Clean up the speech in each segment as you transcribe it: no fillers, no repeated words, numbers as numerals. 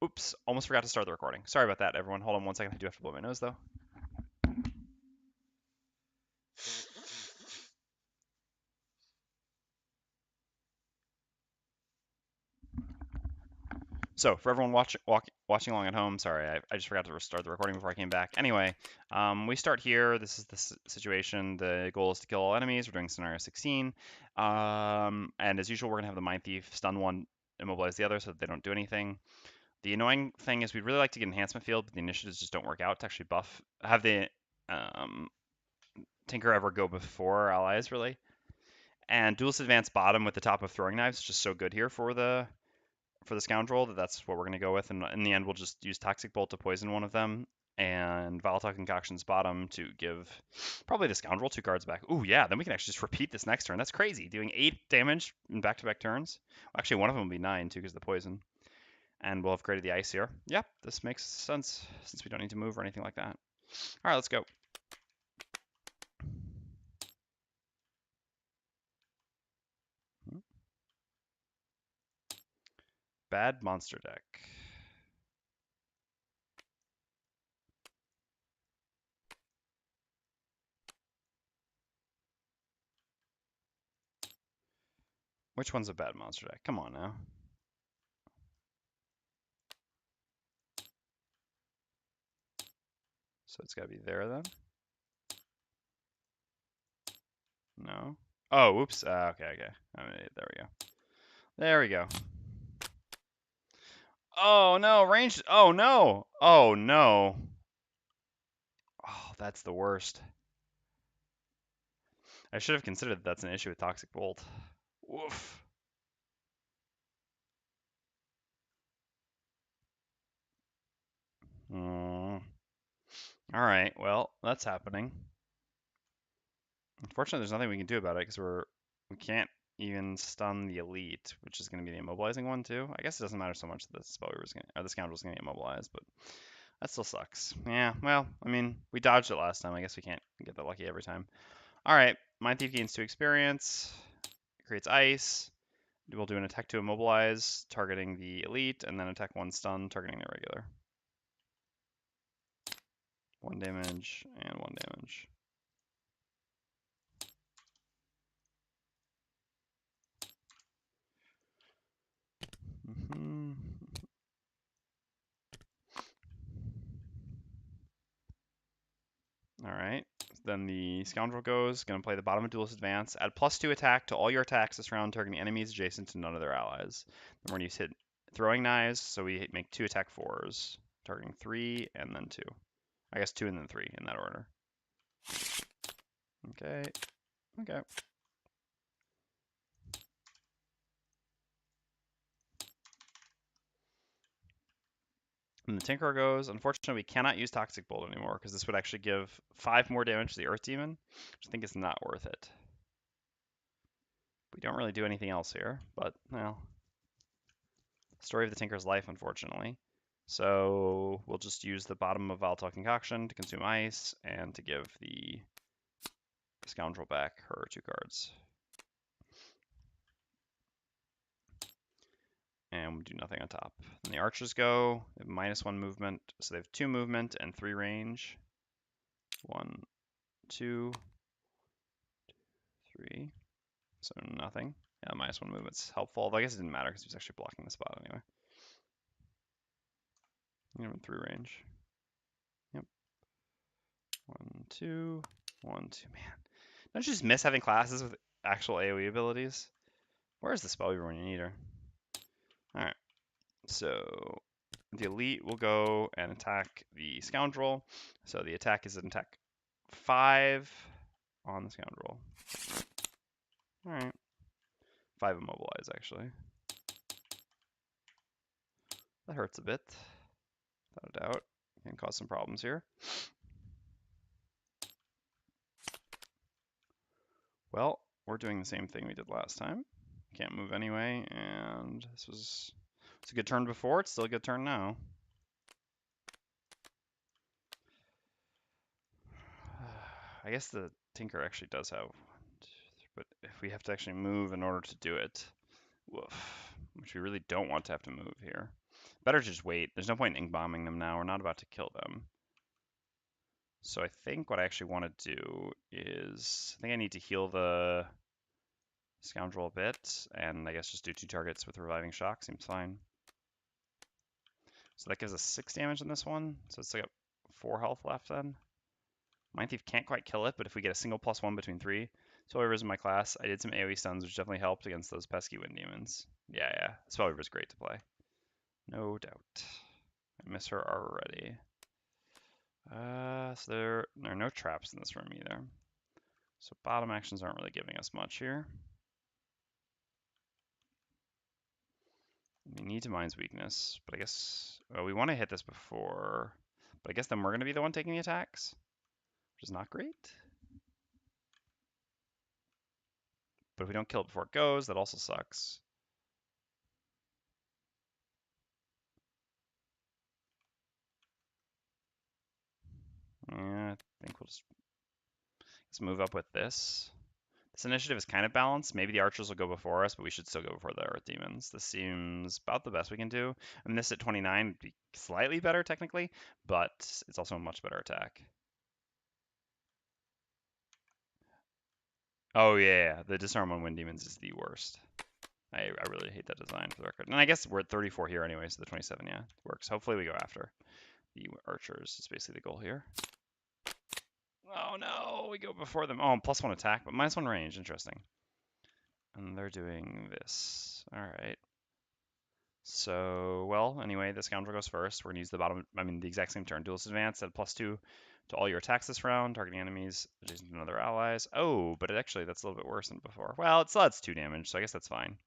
Oops, almost forgot to start the recording. Sorry about that, everyone. Hold on 1 second. I do have to blow my nose, though. So, for everyone watching along at home, sorry, I just forgot to restart the recording before I came back. Anyway, we start here. This is the situation. The goal is to kill all enemies. We're doing scenario 16. And as usual, we're going to have the Mindthief stun one, immobilize the other so that they don't do anything. The annoying thing is we'd really like to get enhancement field, but the initiatives just don't work out to actually have the Tinker ever go before our allies, really. And duelist advance bottom with the top of throwing knives is just so good here for the Scoundrel that's what we're going to go with. And in the end, we'll just use Toxic Bolt to poison one of them, and Volatile Concoction's bottom to give probably the Scoundrel 2 cards back. Ooh, yeah, then we can actually just repeat this next turn. That's crazy, doing 8 damage in back-to-back turns. Actually, one of them will be 9, too, because of the poison. And we'll have created the ice here. Yep, this makes sense, since we don't need to move or anything like that. All right, let's go. Bad monster deck. Which one's a bad monster deck? Come on now. So it's got to be there then? No. Oh, whoops. Okay. There we go. There we go. Oh, no. Ranged. Oh, no. Oh, no. Oh, that's the worst. I should have considered that that's an issue with Toxic Bolt. Woof. All right. Well, that's happening. Unfortunately, there's nothing we can do about it because we can't even stun the elite, which is going to be the immobilizing one too. I guess it doesn't matter so much that the Scoundrel's going to get immobilized, but that still sucks. Yeah, well, I mean, we dodged it last time. I guess we can't get that lucky every time. All right, Mindthief gains 2 experience, creates ice. We'll do an attack to immobilize, targeting the elite, and then attack 1 stun, targeting the regular. 1 damage and 1 damage. All right. Then the Scoundrel goes, going to play the bottom of Duelist Advance. Add +2 attack to all your attacks this round, targeting enemies adjacent to none of their allies. Then we're going to use hit throwing knives, so we make 2 attack 4s, targeting 3 and then 2. I guess 2 and then 3 in that order. Okay. And the Tinkerer goes. Unfortunately, we cannot use Toxic Bolt anymore because this would actually give 5 more damage to the Earth Demon, which I think is not worth it. We don't really do anything else here, but, well, story of the Tinker's life, unfortunately. So we'll just use the bottom of Volatile Concoction to consume ice and to give the Scoundrel back her 2 cards. And we do nothing on top. And the archers go, they have -1 movement, so they have 2 movement and 3 range. 1, 2, 3. So nothing. Yeah, -1 movement's helpful, although I guess it didn't matter because he was actually blocking the spot anyway. Even 3 range. Yep. 1, 2, 1, 2. Man, don't you just miss having classes with actual AoE abilities? Where's the Spellweaver when you need her? Alright, so the elite will go and attack the Scoundrel. So the attack is an attack 5 on the Scoundrel. Alright. 5 immobilize, actually. That hurts a bit. Without a doubt. Can cause some problems here. Well, we're doing the same thing we did last time. Can't move anyway, and it's a good turn before, it's still a good turn now. I guess the Tinker actually does have, but if we have to actually move in order to do it, woof, which we really don't want to have to move here. Better to just wait. There's no point in ink bombing them now. We're not about to kill them. So I think what I actually want to do is, I think I need to heal the Scoundrel a bit, and I guess just do 2 targets with Reviving Shock. Seems fine. So that gives us 6 damage in this one. So it's like 4 health left then. Mindthief can't quite kill it, but if we get a single +1 between 3, Spell Reaver's in my class. I did some AoE stuns, which definitely helped against those pesky wind demons. Yeah. Spell Reaver's great to play. No doubt. I miss her already. So there are no traps in this room either. So bottom actions aren't really giving us much here. We need to Mind's Weakness, but I guess we want to hit this before. But I guess then we're going to be the one taking the attacks, which is not great. But if we don't kill it before it goes, that also sucks. Yeah, I think we'll just let's move up with this. This initiative is kind of balanced. Maybe the archers will go before us, but we should still go before the earth demons. This seems about the best we can do. I mean, this at 29 would be slightly better technically, but it's also a much better attack. Oh yeah, the disarm on wind demons is the worst. I really hate that design for the record. And I guess we're at 34 here anyway, so the 27, yeah, works. Hopefully we go after the archers. Is basically the goal here. Oh no, we go before them. Oh, +1 attack, but -1 range. Interesting. And they're doing this. All right. So, well, anyway, the Scoundrel goes first. We're going to use the exact same turn. Duelist Advance at +2 to all your attacks this round, targeting enemies adjacent to other allies. Oh, but actually, that's a little bit worse than before. Well, it still adds 2 damage, so I guess that's fine.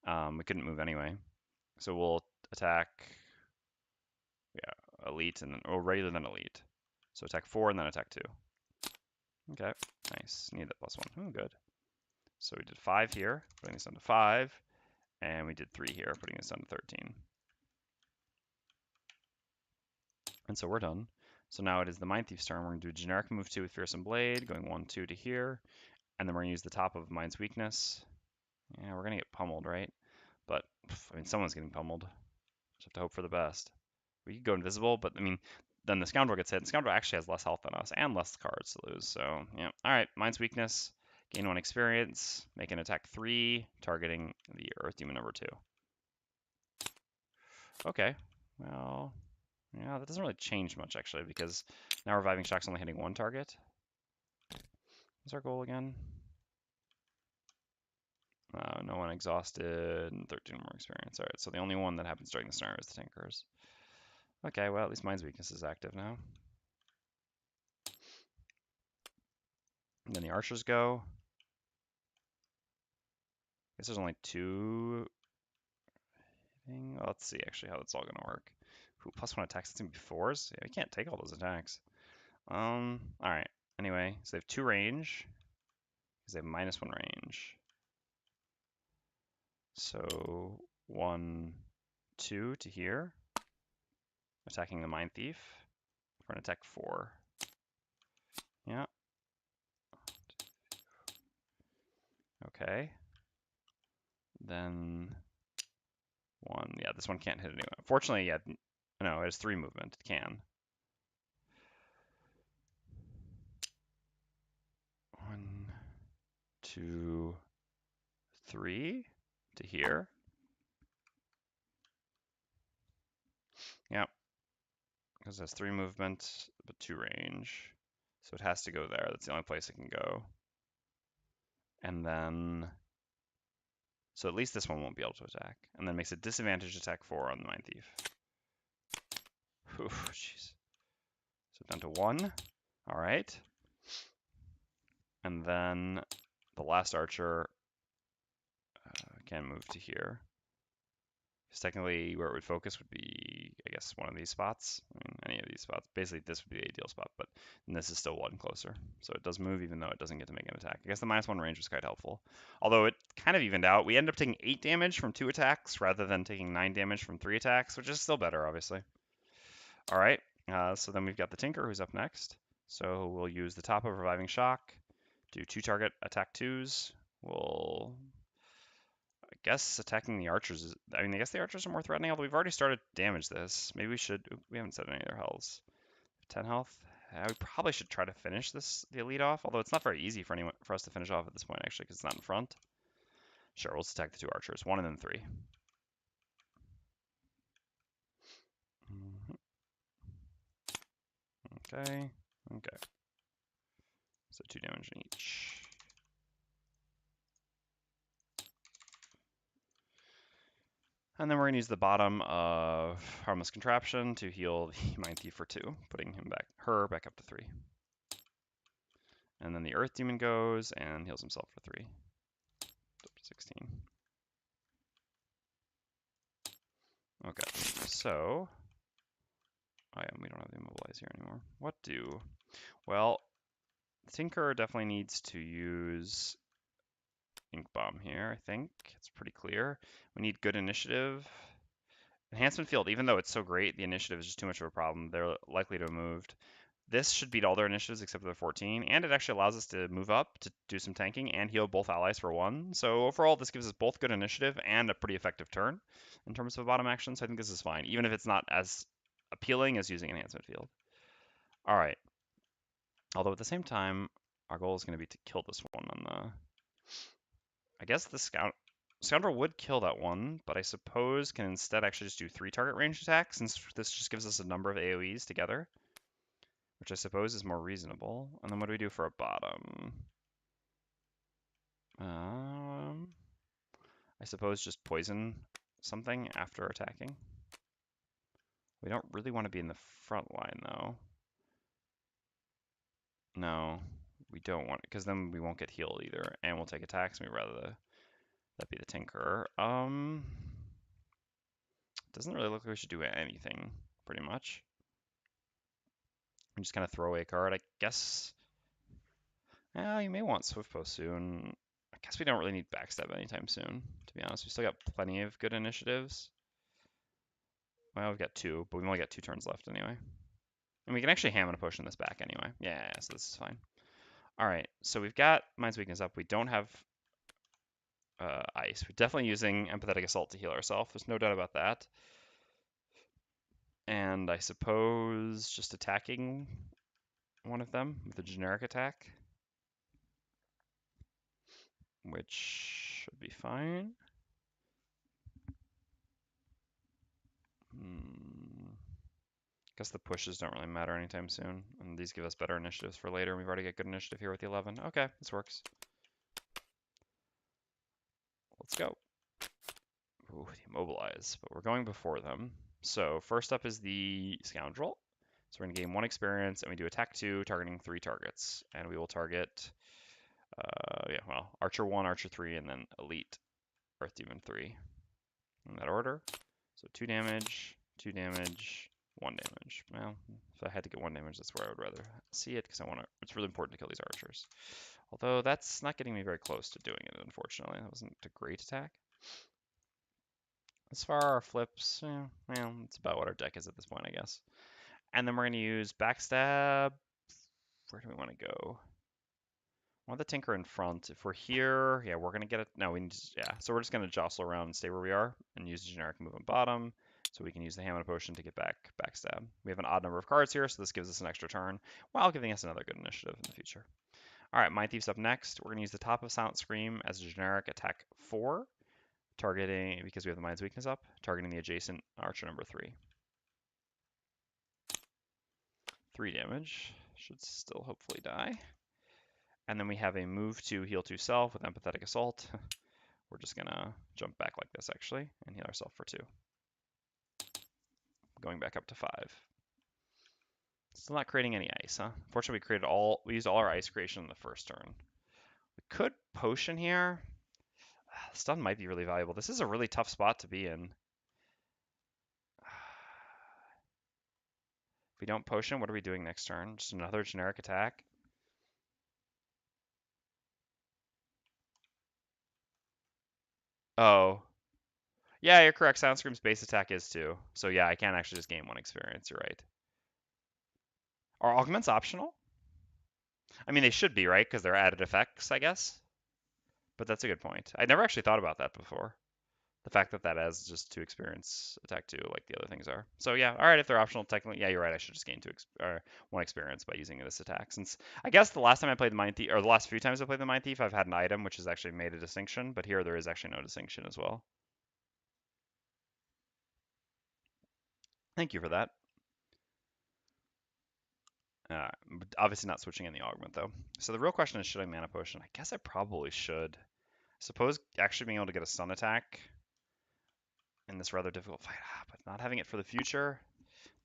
We couldn't move anyway. So we'll attack, yeah, Elite, and then, regular, then Elite. So attack 4 and then attack 2. Okay, nice. Need that +1. Oh, good. So we did 5 here, putting this down to 5. And we did 3 here, putting this down to 13. And so we're done. So now it is the Mindthief's turn. We're going to do a generic move 2 with Fearsome Blade, going 1-2 to here. And then we're going to use the top of Mind's Weakness. Yeah, we're going to get pummeled, right? But, I mean, someone's getting pummeled. Just have to hope for the best. We could go invisible, but, I mean, then the Scoundrel gets hit. And Scoundrel actually has less health than us and less cards to lose. So, yeah. All right, Mind's Weakness. Gain 1 experience. Make an attack 3, targeting the Earth Demon number 2. Okay. Well, yeah, that doesn't really change much, actually, because now Reviving Shock's only hitting 1 target. What's our goal again? No one exhausted, and 13 more experience. Alright, so the only one that happens during the scenario is the Tinkers. Okay, well, at least Mind's Weakness is active now. And then the Archers go. I guess there's only 2. Well, let's see, actually, how that's all going to work. Ooh, +1 attacks, that's going to be 4s? Yeah, we can't take all those attacks. Alright. Anyway, so they have 2 range, because they have -1 range. So 1, 2 to here, attacking the Mindthief for an attack 4. Yeah. Okay. Then 1. Yeah, this one can't hit anyone. Fortunately, yeah, no, it has 3 movement. It can. 1, 2, 3 to here. Yep. Because it has 3 movement, but 2 range. So it has to go there. That's the only place it can go. And then, so at least this one won't be able to attack. And then makes a disadvantage attack 4 on the Mindthief. Oof, jeez. So down to 1. All right. And then the last archer can move to here. Because technically where it would focus would be, I guess, one of these spots. I mean, any of these spots. Basically, this would be the ideal spot, but this is still 1 closer. So it does move even though it doesn't get to make an attack. I guess the -1 range was quite helpful. Although it kind of evened out. We ended up taking 8 damage from 2 attacks rather than taking 9 damage from 3 attacks, which is still better, obviously. All right, so then we've got the Tinker who's up next. So we'll use the top of Reviving Shock, do 2 target attack 2s. We'll guess attacking the archers is, I mean, I guess the archers are more threatening, although we've already started to damage this. Maybe we should, we haven't said any of their healths. 10 health. We probably should try to finish the elite off, although it's not very easy for anyone for us to finish off at this point actually, because it's not in front. Sure, we'll just attack the 2 archers, 1 and then 3. Okay, okay. So 2 damage in each. And then we're going to use the bottom of Harmless Contraption to heal the Mindthief for 2, putting her back up to 3. And then the Earth Demon goes and heals himself for 3. Up to 16. Okay, so we don't have the immobilize here anymore. What do? Well, Tinker definitely needs to use Ink Bomb here, I think. It's pretty clear. We need good initiative. Enhancement Field, even though it's so great, the initiative is just too much of a problem. They're likely to have moved. This should beat all their initiatives except for the 14, and it actually allows us to move up to do some tanking and heal both allies for 1. So overall, this gives us both good initiative and a pretty effective turn in terms of bottom action, so I think this is fine, even if it's not as appealing as using Enhancement Field. All right. Although at the same time, our goal is going to be to kill this one on the... I guess the Scoundrel would kill that one, but I suppose can instead actually just do 3 target range attacks, since this just gives us a number of AoEs together, which I suppose is more reasonable. And then what do we do for a bottom? I suppose just poison something after attacking. We don't really want to be in the front line, though. No, we don't want it, because then we won't get healed either, and we'll take attacks, and we'd rather that be the Tinkerer. Doesn't really look like we should do anything, pretty much. We just kind of throw away a card, I guess. Yeah, you may want Swift Post soon. I guess we don't really need Backstab anytime soon, to be honest. We still got plenty of good initiatives. Well, we've got 2, but we've only got 2 turns left anyway. And we can actually Hammer Potion this back anyway. Yeah, so this is fine. All right, so we've got Mind's Weakness up. We don't have Ice. We're definitely using Empathetic Assault to heal ourselves. There's no doubt about that. And I suppose just attacking one of them with a generic attack, which should be fine. Guess the pushes don't really matter anytime soon, and these give us better initiatives for later. We've already got good initiative here with the 11. Okay, this works. Let's go. Ooh, immobilize, but we're going before them. So first up is the Scoundrel. So we're going to gain 1 experience, and we do attack 2, targeting 3 targets. And we will target, Archer 1, Archer 3, and then Elite Earth Demon 3. In that order. So 2 damage, 2 damage, 1 damage. Well, if I had to get 1 damage, that's where I would rather see it, because it's really important to kill these archers. Although that's not getting me very close to doing it, unfortunately. That wasn't a great attack. As far our flips, well, it's about what our deck is at this point, I guess. And then we're going to use Backstab. Where do we want to go? I want the Tinker in front. If we're here, yeah, we're going to get it. No, we need to, yeah. So we're just going to jostle around and stay where we are and use the generic move on bottom. So we can use the Hammer Potion to get Backstab. We have an odd number of cards here, so this gives us an extra turn while giving us another good initiative in the future. All right, Mindthief's up next. We're going to use the top of Silent Scream as a generic attack 4. Targeting, because we have the Mind's Weakness up, targeting the adjacent archer number 3. 3 damage. Should still hopefully die. And then we have a move to heal 2 self with Empathetic Assault. We're just going to jump back like this, actually, and heal ourselves for 2. Going back up to 5. Still not creating any ice, huh? Fortunately, we used all our ice creation in the first turn. We could potion here. Stun might be really valuable. This is a really tough spot to be in. If we don't potion, what are we doing next turn? Just another generic attack? Oh. Yeah, you're correct. Silent Scream's base attack is 2. So yeah, I can't actually just gain 1 experience. You're right. Are augments optional? I mean, they should be, right? Because they're added effects, I guess. But that's a good point. I never actually thought about that before. The fact that that has just 2 experience attack 2 like the other things are. So yeah, all right, if they're optional, technically, yeah, you're right. I should just gain 1 experience by using this attack. Since I guess the last time I played the Mindthief, or the last few times I played the Mindthief, I've had an item which has actually made a distinction, but here there is actually no distinction as well. Thank you for that. Obviously not switching in the augment though. So the real question is, should I mana potion? I guess I probably should. Suppose actually being able to get a stun attack in this rather difficult fight, but not having it for the future.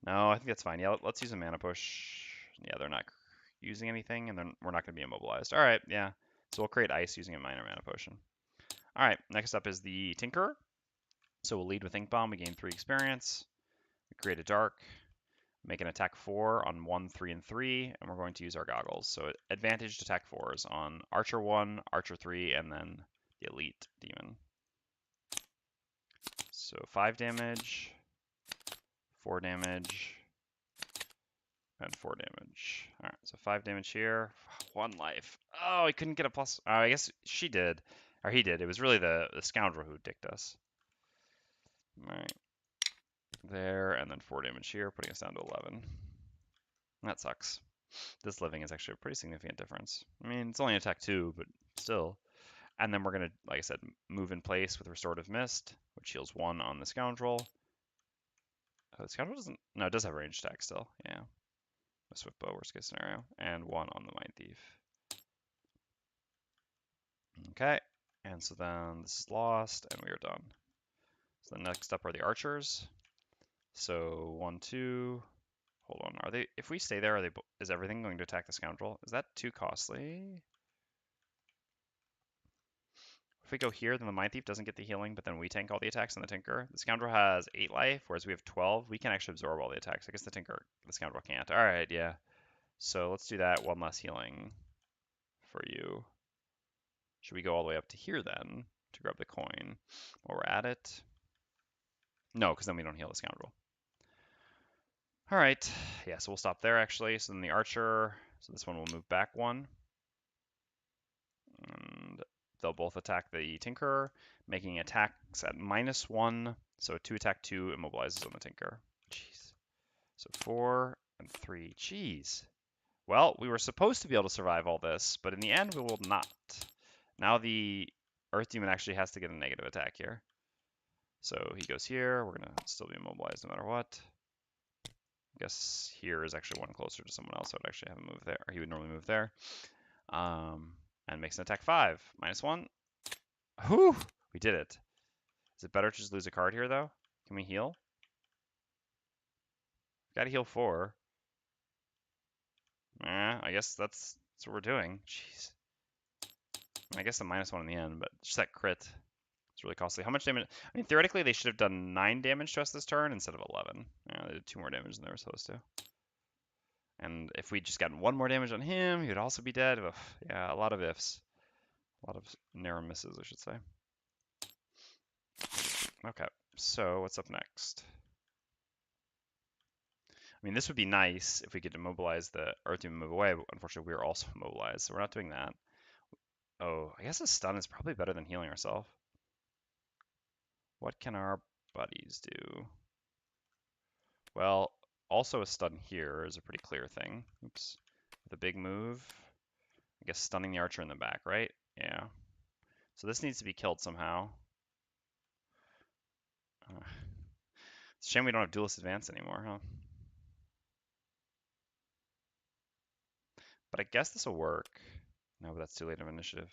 No, I think that's fine. Yeah, let's use a mana push. Yeah, they're not using anything, and then we're not going to be immobilized. All right, yeah. So we'll create ice using a minor mana potion. All right, next up is the Tinkerer. So we'll lead with Ink Bomb. We gain 3 experience. We create a Dark. Make an attack 4 on 1, 3, and 3, and we're going to use our goggles. So advantaged attack 4s on Archer 1, Archer 3, and then the Elite Demon. So 5 damage, 4 damage, and 4 damage. All right, so 5 damage here, 1 life. Oh, I couldn't get a plus. Oh, I guess she did, or he did. It was really the Scoundrel who dicked us. All right, there, and then 4 damage here, putting us down to 11. That sucks. This living is actually a pretty significant difference. I mean, it's only attack 2, but still. And then we're going to, like I said, move in place with Restorative Mist, which heals 1 on the Scoundrel. Oh, the Scoundrel doesn't... No, it does have ranged attack still. Yeah. A Swift Bow, worst case scenario. And 1 on the Mindthief. Okay. And so then this is lost, and we are done. So the next up are the Archers. So 1, 2... Hold on, are they... If we stay there, is everything going to attack the Scoundrel? Is that too costly? If we go here, then the Mindthief doesn't get the healing, but then we tank all the attacks on the Tinker. The Scoundrel has 8 life, whereas we have 12. We can actually absorb all the attacks. I guess the Scoundrel can't. All right, yeah. So let's do that. 1 less healing for you. Should we go all the way up to here then to grab the coin while we're at it? No, because then we don't heal the Scoundrel. All right. Yeah, so we'll stop there actually. So then the Archer. So this one will move back 1. And they'll both attack the Tinkerer, making attacks at -1. So 2 attack 2 immobilizes on the Tinker. Jeez. So 4 and 3. Jeez. Well, we were supposed to be able to survive all this, but in the end we will not. Now the Earth Demon actually has to get a negative attack here. So he goes here. We're going to still be immobilized no matter what. I guess here is actually 1 closer to someone else, so I'd actually have him move there, or he would normally move there. And makes an attack 5. -1. Whew! We did it. Is it better to just lose a card here, though? Can we heal? Gotta heal 4. I guess that's what we're doing. Jeez. I guess the -1 in the end, but just that crit. It's really costly. How much damage? I mean, theoretically, they should have done 9 damage to us this turn instead of 11. Yeah, they did 2 more damage than they were supposed to. And if we'd just gotten 1 more damage on him, he would also be dead. Ugh, yeah, a lot of ifs. A lot of narrow misses, I should say. Okay, so what's up next? I mean, this would be nice if we could immobilize the Earth Demon move away, but unfortunately we're also immobilized, so we're not doing that. Oh, I guess a stun is probably better than healing ourselves. What can our buddies do? Well, also a stun here is a pretty clear thing. Oops. The big move. I guess stunning the archer in the back, right? Yeah. So this needs to be killed somehow. It's a shame we don't have duelist advance anymore, huh? But I guess this will work. No, but that's too late of initiative.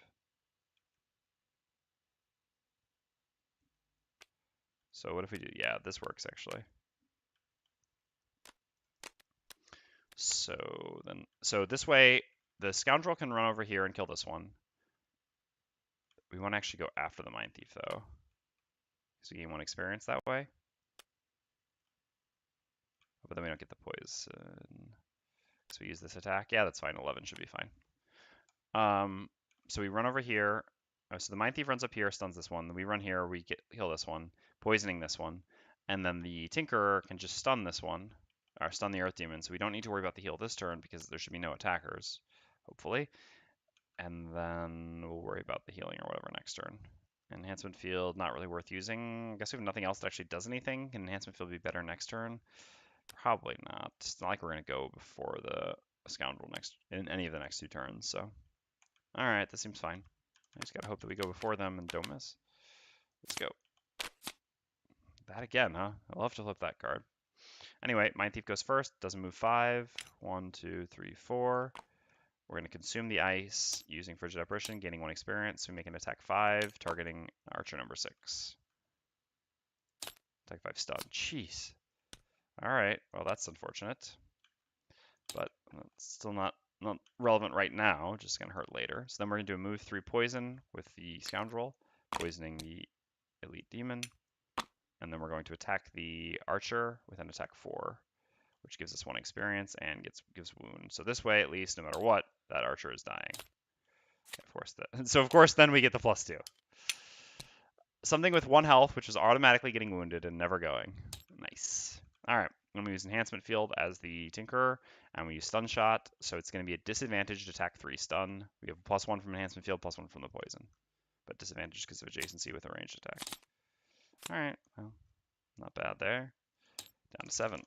So what if we do? Yeah, this works actually. So this way, the Scoundrel can run over here and kill this one. We want to actually go after the Mindthief though. So we gain 1 experience that way. But then we don't get the poison. So we use this attack. Yeah, that's fine. 11 should be fine. So we run over here. Oh, so the Mindthief runs up here, stuns this one. Then we run here, we heal this one, poisoning this one. And then the Tinkerer can just stun this one, or stun the Earth Demon. So we don't need to worry about the heal this turn because there should be no attackers, hopefully. And then we'll worry about the healing or whatever next turn. Enhancement Field, not really worth using. I guess we have nothing else that actually does anything. Can Enhancement Field be better next turn? Probably not. It's not like we're going to go before the Scoundrel in any of the next 2 turns, so. Alright, that seems fine. I just gotta hope that we go before them and don't miss. Let's go. That again, huh? I'll have to flip that card. Anyway, Mindthief goes first, doesn't move 5. 1, 2, 3, 4. We're going to consume the ice using Frigid Apparition, gaining 1 experience. We make an attack 5, targeting Archer number 6. Attack 5 stun. Jeez. Alright, well that's unfortunate. But it's still not relevant right now, just going to hurt later. So then we're going to do a move 3 poison with the Scoundrel, poisoning the Elite Demon. And then we're going to attack the Archer with an attack 4, which gives us 1 experience and gives wound. So this way, at least, no matter what, that Archer is dying. Of course, so of course, then we get the +2. Something with 1 health, which is automatically getting wounded and never going. Nice. All right, I'm going to use Enhancement Field as the Tinkerer, and we use Stun Shot, so it's going to be a disadvantaged attack 3 stun. We have a +1 from Enhancement Field, +1 from the poison, but disadvantaged because of adjacency with a ranged attack. All right, well, not bad there. Down to 7.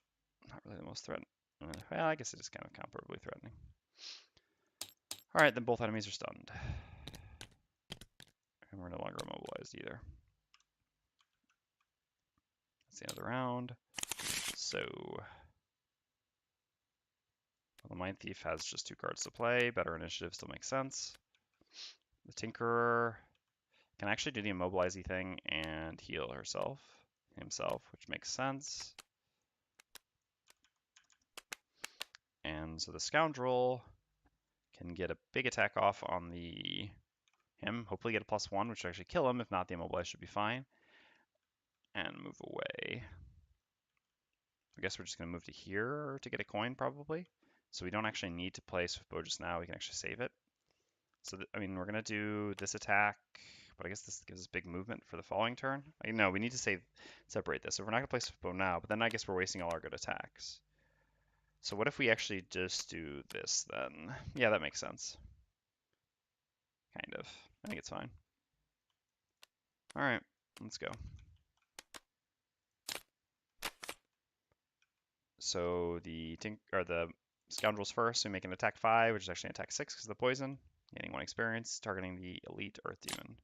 Not really the most threatening. Well, I guess it is kind of comparably threatening. All right, then both enemies are stunned. And we're no longer immobilized either. That's the end of the round. So, well, the Mindthief has just 2 cards to play. Better initiative still makes sense. The Tinkerer can actually do the immobilizing thing and heal himself, which makes sense. And so the Scoundrel can get a big attack off on him, hopefully get a +1, which will actually kill him. If not, the immobilize should be fine. And move away. I guess we're just going to move to here to get a coin, probably. So we don't actually need to play Swiftbow just now. We can actually save it. So, I mean, we're going to do this attack, but I guess this gives us big movement for the following turn. No, we need to separate this. So we're not going to play Swiftbow now, but then I guess we're wasting all our good attacks. So what if we actually just do this then? Yeah, that makes sense. Kind of. I think it's fine. All right, let's go. So the Scoundrels first, we make an attack 5, which is actually an attack 6 because of the poison. Gaining 1 experience, targeting the Elite Earth Demon.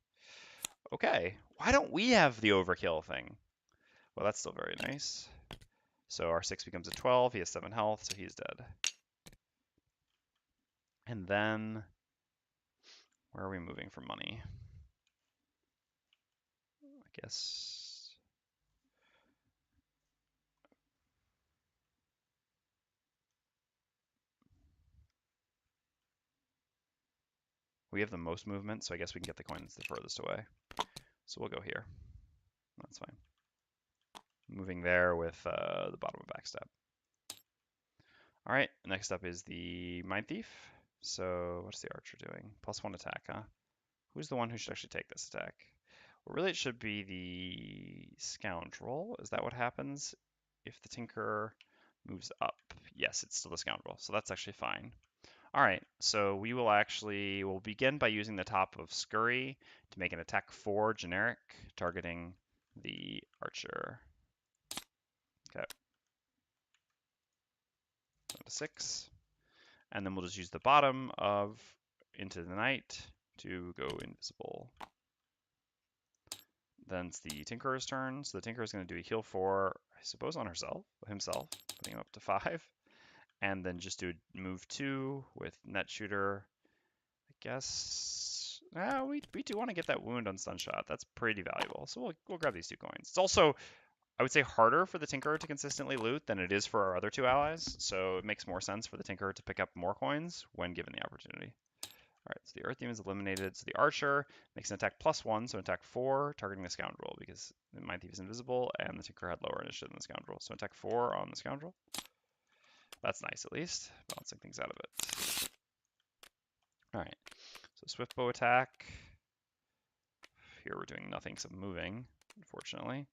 Okay, why don't we have the overkill thing? Well, that's still very nice. So our 6 becomes a 12, he has 7 health, so he's dead. And then, where are we moving for money? I guess... we have the most movement, so I guess we can get the coins the furthest away. So we'll go here. That's fine. Moving there with the bottom of backstab. All right, next up is the Mindthief. So what's the Archer doing? +1 attack, huh? Who's the one who should actually take this attack? Well, really it should be the Scoundrel. Is that what happens if the Tinker moves up? Yes, it's still the Scoundrel, so that's actually fine. All right, so we'll begin by using the top of Scurry to make an attack 4 generic, targeting the Archer. Okay. Down to 6. And then we'll just use the bottom of Into the Night to go invisible. Then it's the Tinkerer's turn. So the Tinkerer is going to do a heal 4, I suppose, on himself, putting him up to 5. And then just do a move 2 with Net Shooter. I guess we do want to get that wound on Stun Shot. That's pretty valuable. So we'll grab these 2 coins. It's also, I would say, harder for the Tinkerer to consistently loot than it is for our other 2 allies. So it makes more sense for the Tinkerer to pick up more coins when given the opportunity. All right, so the Earth Demon is eliminated. So the Archer makes an attack +1, so attack 4, targeting the Scoundrel because the Mindthief is invisible and the Tinker had lower initiative than the Scoundrel. So attack 4 on the Scoundrel. That's nice, at least. Balancing things out of it. All right, so Swiftbow attack. Here we're doing nothing except moving, unfortunately.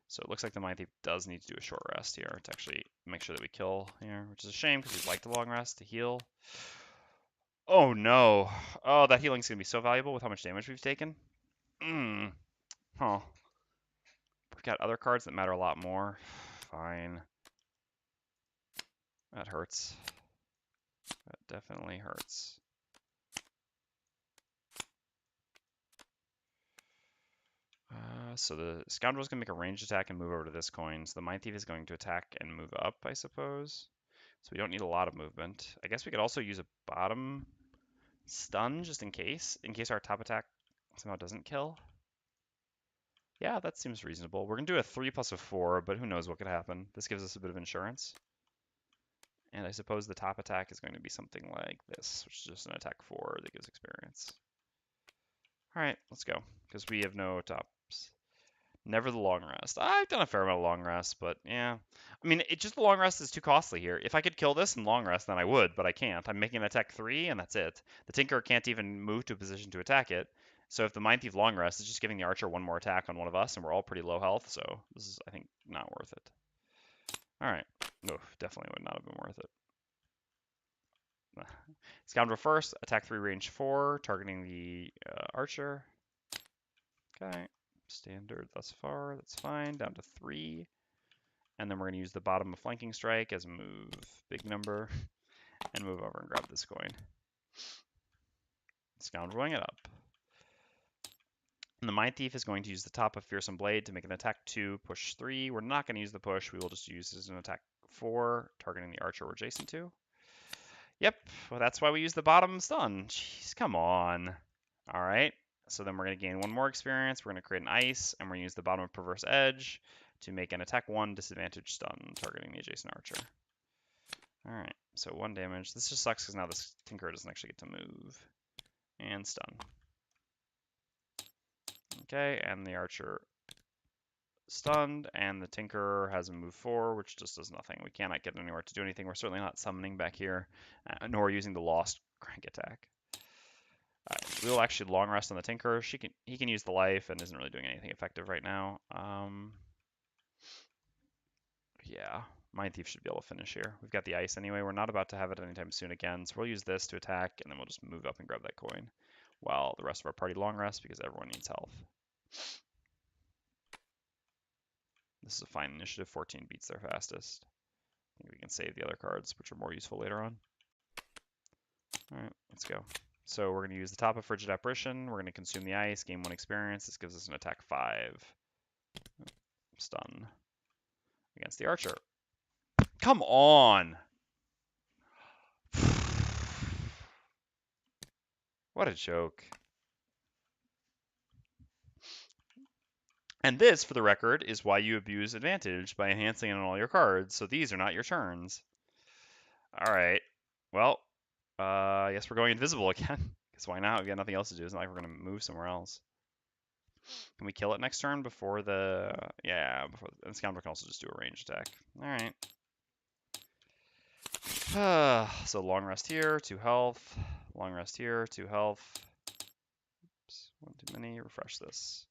So it looks like the Mindthief does need to do a short rest here to actually make sure that we kill here, which is a shame because we'd like the long rest to heal. Oh no. Oh, that healing's going to be so valuable with how much damage we've taken. Huh. We've got other cards that matter a lot more. Fine. That hurts. That definitely hurts. So the Scoundrel's going to make a ranged attack and move over to this coin. So the Mindthief is going to attack and move up, I suppose. So we don't need a lot of movement. I guess we could also use a bottom stun just in case our top attack somehow doesn't kill. Yeah, that seems reasonable. We're going to do a 3 plus a 4, but who knows what could happen. This gives us a bit of insurance. And I suppose the top attack is going to be something like this, which is just an attack 4 that gives experience. All right, let's go, because we have no tops. Never the long rest. I've done a fair amount of long rest, but yeah. I mean, the long rest is too costly here. If I could kill this in long rest, then I would, but I can't. I'm making an attack 3, and that's it. The Tinker can't even move to a position to attack it. So if the Mindthief long rest is just giving the Archer one more attack on one of us, and we're all pretty low health, so this is, I think, not worth it. All right. No, definitely would not have been worth it. Scoundrel first, attack 3, range 4, targeting the Archer. Okay, standard thus far, that's fine. Down to 3. And then we're going to use the bottom of flanking strike as a move, big number, and move over and grab this coin. Scoundreling it up. And the Mindthief is going to use the top of Fearsome Blade to make an attack 2, push 3. We're not going to use the push. We will just use this as an attack 4, targeting the Archer we're adjacent to. Yep, well, that's why we use the bottom stun. Jeez, come on. All right, so then we're going to gain 1 more experience. We're going to create an ice, and we're going to use the bottom of Perverse Edge to make an attack 1 disadvantage stun, targeting the adjacent Archer. All right, so 1 damage. This just sucks because now this Tinker doesn't actually get to move. And stun. Okay, and the Archer stunned, and the Tinker has a move 4, which just does nothing. We cannot get anywhere to do anything. We're certainly not summoning back here, nor using the Lost Crank attack. We will actually long rest on the Tinker. He can use the life and isn't really doing anything effective right now. Yeah, Mindthief should be able to finish here. We've got the ice anyway. We're not about to have it anytime soon again, so we'll use this to attack, and then we'll just move up and grab that coin while the rest of our party long rest because everyone needs health. This is a fine initiative. 14 beats their fastest. I think we can save the other cards, which are more useful later on. All right, let's go. So we're going to use the top of Frigid Apparition. We're going to consume the ice, gain 1 experience. This gives us an attack 5. Stun against the Archer. Come on! What a joke. And this, for the record, is why you abuse advantage by enhancing it on all your cards, so these are not your turns. Alright. Well, I guess we're going invisible again. Because why not? We've got nothing else to do. It's not like we're going to move somewhere else. Can we kill it next turn before the... Yeah, before the Scoundrel can also just do a ranged attack. Alright. So long rest here, 2 health. Long rest here, 2 health. Oops, 1 too many. Refresh this.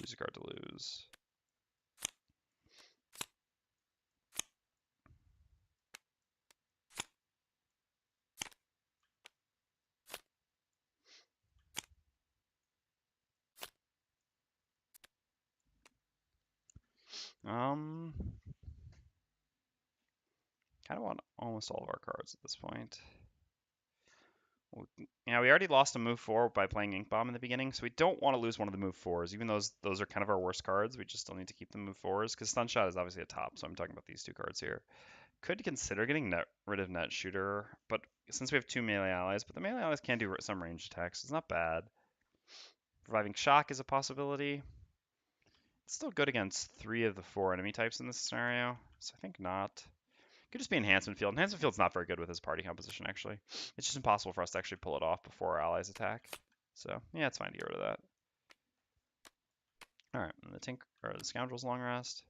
Choose a card to lose. Kind of want almost all of our cards at this point. Yeah, we already lost a move 4 by playing Ink Bomb in the beginning, so we don't want to lose one of the move 4s. Even though those are kind of our worst cards, we just still need to keep the move 4s, because Stun Shot is obviously a top, so I'm talking about these 2 cards here. Could consider getting rid of Net Shooter, but since we have 2 melee allies, but the melee allies can do some ranged attacks, it's not bad. Reviving Shock is a possibility. It's still good against 3 of the 4 enemy types in this scenario, so I think not. Could just be Enhancement Field. Enhancement Field's not very good with his party composition, actually. It's just impossible for us to actually pull it off before our allies attack. So, yeah, it's fine to get rid of that. Alright, and the Scoundrels long rest.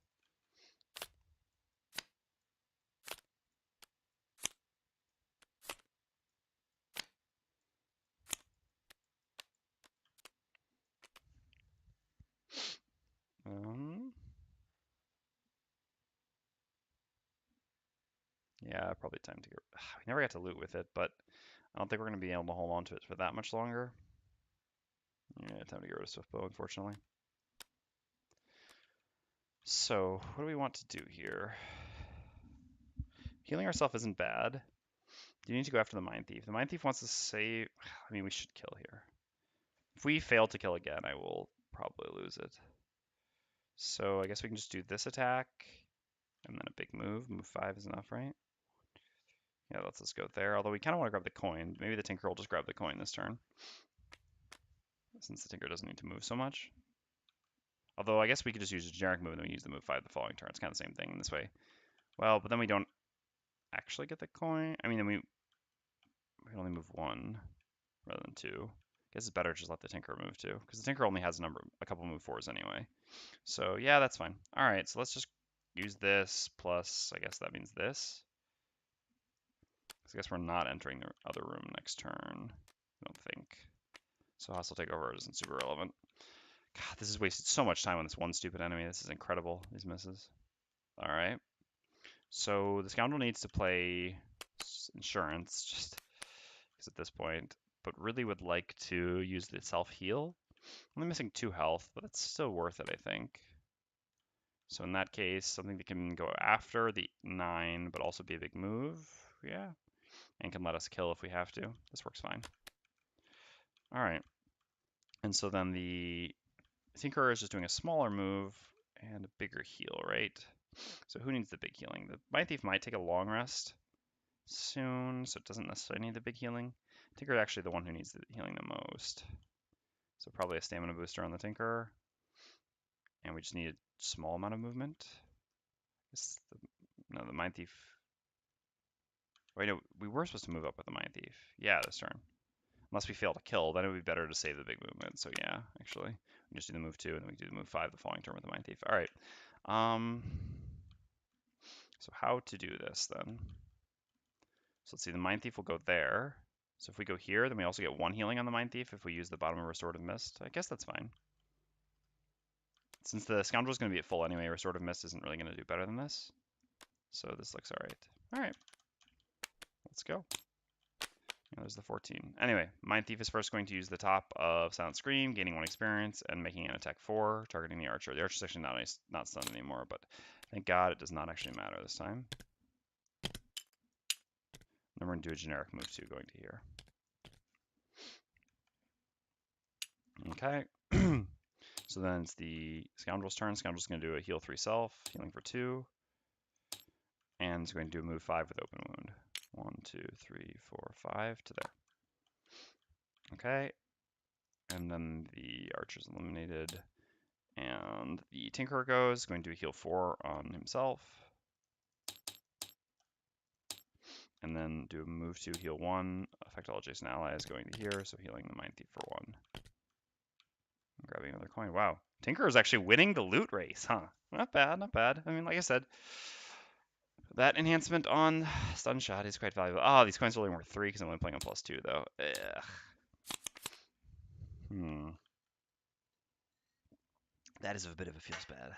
Yeah, probably time to get... We never got to loot with it, but I don't think we're going to be able to hold on to it for that much longer. Yeah, time to get rid of Swift Bow, unfortunately. So, what do we want to do here? Healing ourselves isn't bad. Do you need to go after the Mindthief? The Mindthief wants to save... I mean, we should kill here. If we fail to kill again, I will probably lose it. So I guess we can just do this attack, and then a big move. Move 5 is enough, right? Yeah, let's just go there. Although we kind of want to grab the coin. Maybe the Tinker will just grab the coin this turn, since the Tinker doesn't need to move so much. Although I guess we could just use a generic move and then we use the move 5 the following turn. It's kind of the same thing in this way. Well, but then we don't actually get the coin. I mean, then we can only move 1 rather than 2. I guess it's better to just let the Tinker move 2, because the Tinker only has a couple move 4s anyway. So yeah, that's fine. All right, so let's just use this plus, I guess that means this. I guess we're not entering the other room next turn, I don't think. So hostile takeover isn't super relevant. God, this has wasted so much time on this one stupid enemy. This is incredible, these misses. All right. So the Scoundrel needs to play Insurance, just because at this point, but really would like to use the self-heal. Only missing 2 health, but it's still worth it, I think. So in that case, something that can go after the 9, but also be a big move. Yeah. And can let us kill if we have to. This works fine. All right. And so then the Tinkerer is just doing a smaller move and a bigger heal, right? So who needs the big healing? The Mindthief might take a long rest soon, so it doesn't necessarily need the big healing. Tinker is actually the one who needs the healing the most. So probably a stamina booster on the Tinker. And we just need a small amount of movement. No, the Mindthief. Wait, no, we were supposed to move up with the Mindthief. Yeah, this turn. Unless we fail to kill, then it would be better to save the big movement. So yeah, actually, we just do the move 2, and then we do the move 5 the following turn with the Mindthief. All right. So how to do this then? So let's see, the Mindthief will go there. So if we go here, then we also get 1 healing on the Mindthief if we use the bottom of Restorative Mist. I guess that's fine. Since the Scoundrel is going to be at full anyway, Restorative Mist isn't really going to do better than this. So this looks all right. All right. Let's go. Yeah, there's the 14. Anyway, Mindthief is first going to use the top of Silent Scream, gaining 1 experience, and making an attack 4, targeting the Archer. The Archer's actually not stunned anymore, but thank God it does not actually matter this time. Then we're going to do a generic move 2 going to here. Okay. So then it's the Scoundrel's turn. Scoundrel's going to do a heal 3 self, healing for 2. And it's going to do a move 5 with open wound. 1, 2, 3, 4, 5 to there. Okay. And then the Archer's eliminated. And the Tinkerer goes, going to do a heal 4 on himself. And then do a move 2, heal 1. Affect all adjacent allies going to here, so healing the Mindthief for 1. Grabbing another coin. Wow. Tinkerer is actually winning the loot race, huh? Not bad, not bad. I mean, like I said, that enhancement on stun shot is quite valuable. Oh, these coins are only worth 3 because I'm only playing on +2, though. Ugh. That is a bit of a feels bad.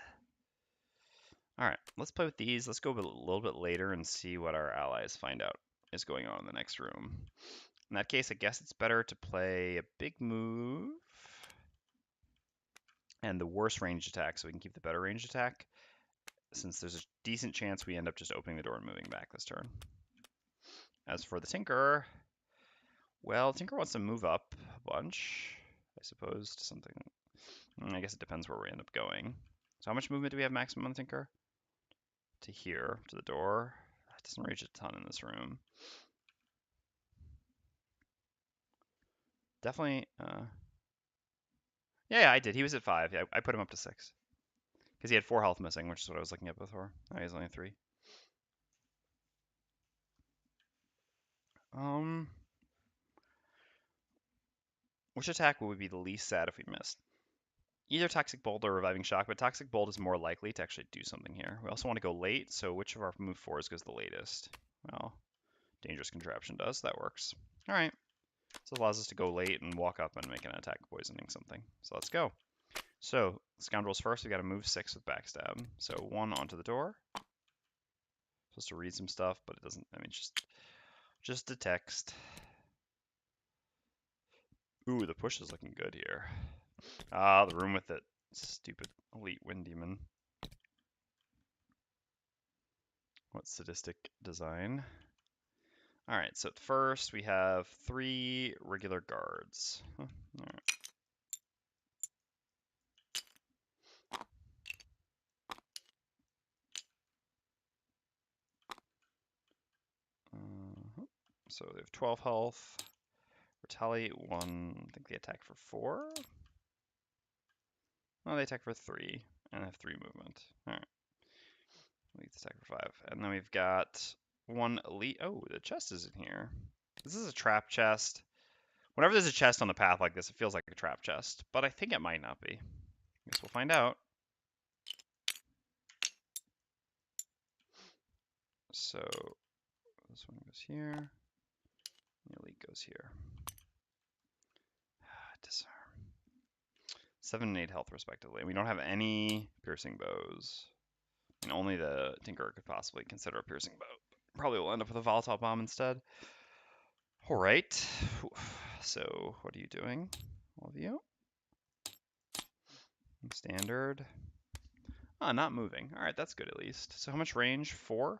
All right, let's play with these. Let's go a little bit later and see what our allies find out is going on in the next room. In that case, I guess it's better to play a big move and the worst ranged attack so we can keep the better ranged attack, since there's a decent chance we end up just opening the door and moving back this turn. As for the Tinker, well, Tinker wants to move up a bunch, I suppose, to something. I guess it depends where we end up going. So how much movement do we have maximum on the Tinker? To here, to the door. That doesn't reach a ton in this room. Definitely, yeah, I did. He was at 5. Yeah, I put him up to 6. Because he had 4 health missing, which is what I was looking at before. Now he's only 3. Which attack would be the least sad if we missed? Either Toxic Bolt or Reviving Shock, but Toxic Bolt is more likely to actually do something here. We also want to go late, so which of our move 4s goes the latest? Well, Dangerous Contraption does. That works. All right. So it allows us to go late and walk up and make an attack poisoning something. So let's go. So, Scoundrels first, we got to move 6 with Backstab. So 1 onto the door. Supposed to read some stuff, but it doesn't, I mean, just a text. Ooh, the push is looking good here. Ah, the room with it. Stupid elite wind demon. What sadistic design. Alright, so at first we have 3 regular guards. Huh, alright. So they have 12 health. Retaliate 1. I think they attack for 4. No, they attack for 3 and have 3 movement. Alright. Elite attack for 5. And then we've got 1 elite. Oh, the chest is in here. This is a trap chest. Whenever there's a chest on the path like this, it feels like a trap chest. But I think it might not be. Guess we'll find out. So this one goes here. The elite goes here. Disarm. 7 and 8 health respectively. We don't have any piercing bows. And only the Tinkerer could possibly consider a piercing bow. Probably will end up with a volatile bomb instead. Alright. So what are you doing? All of you? Standard. Ah, not moving. Alright, that's good at least. So how much range? 4? 1,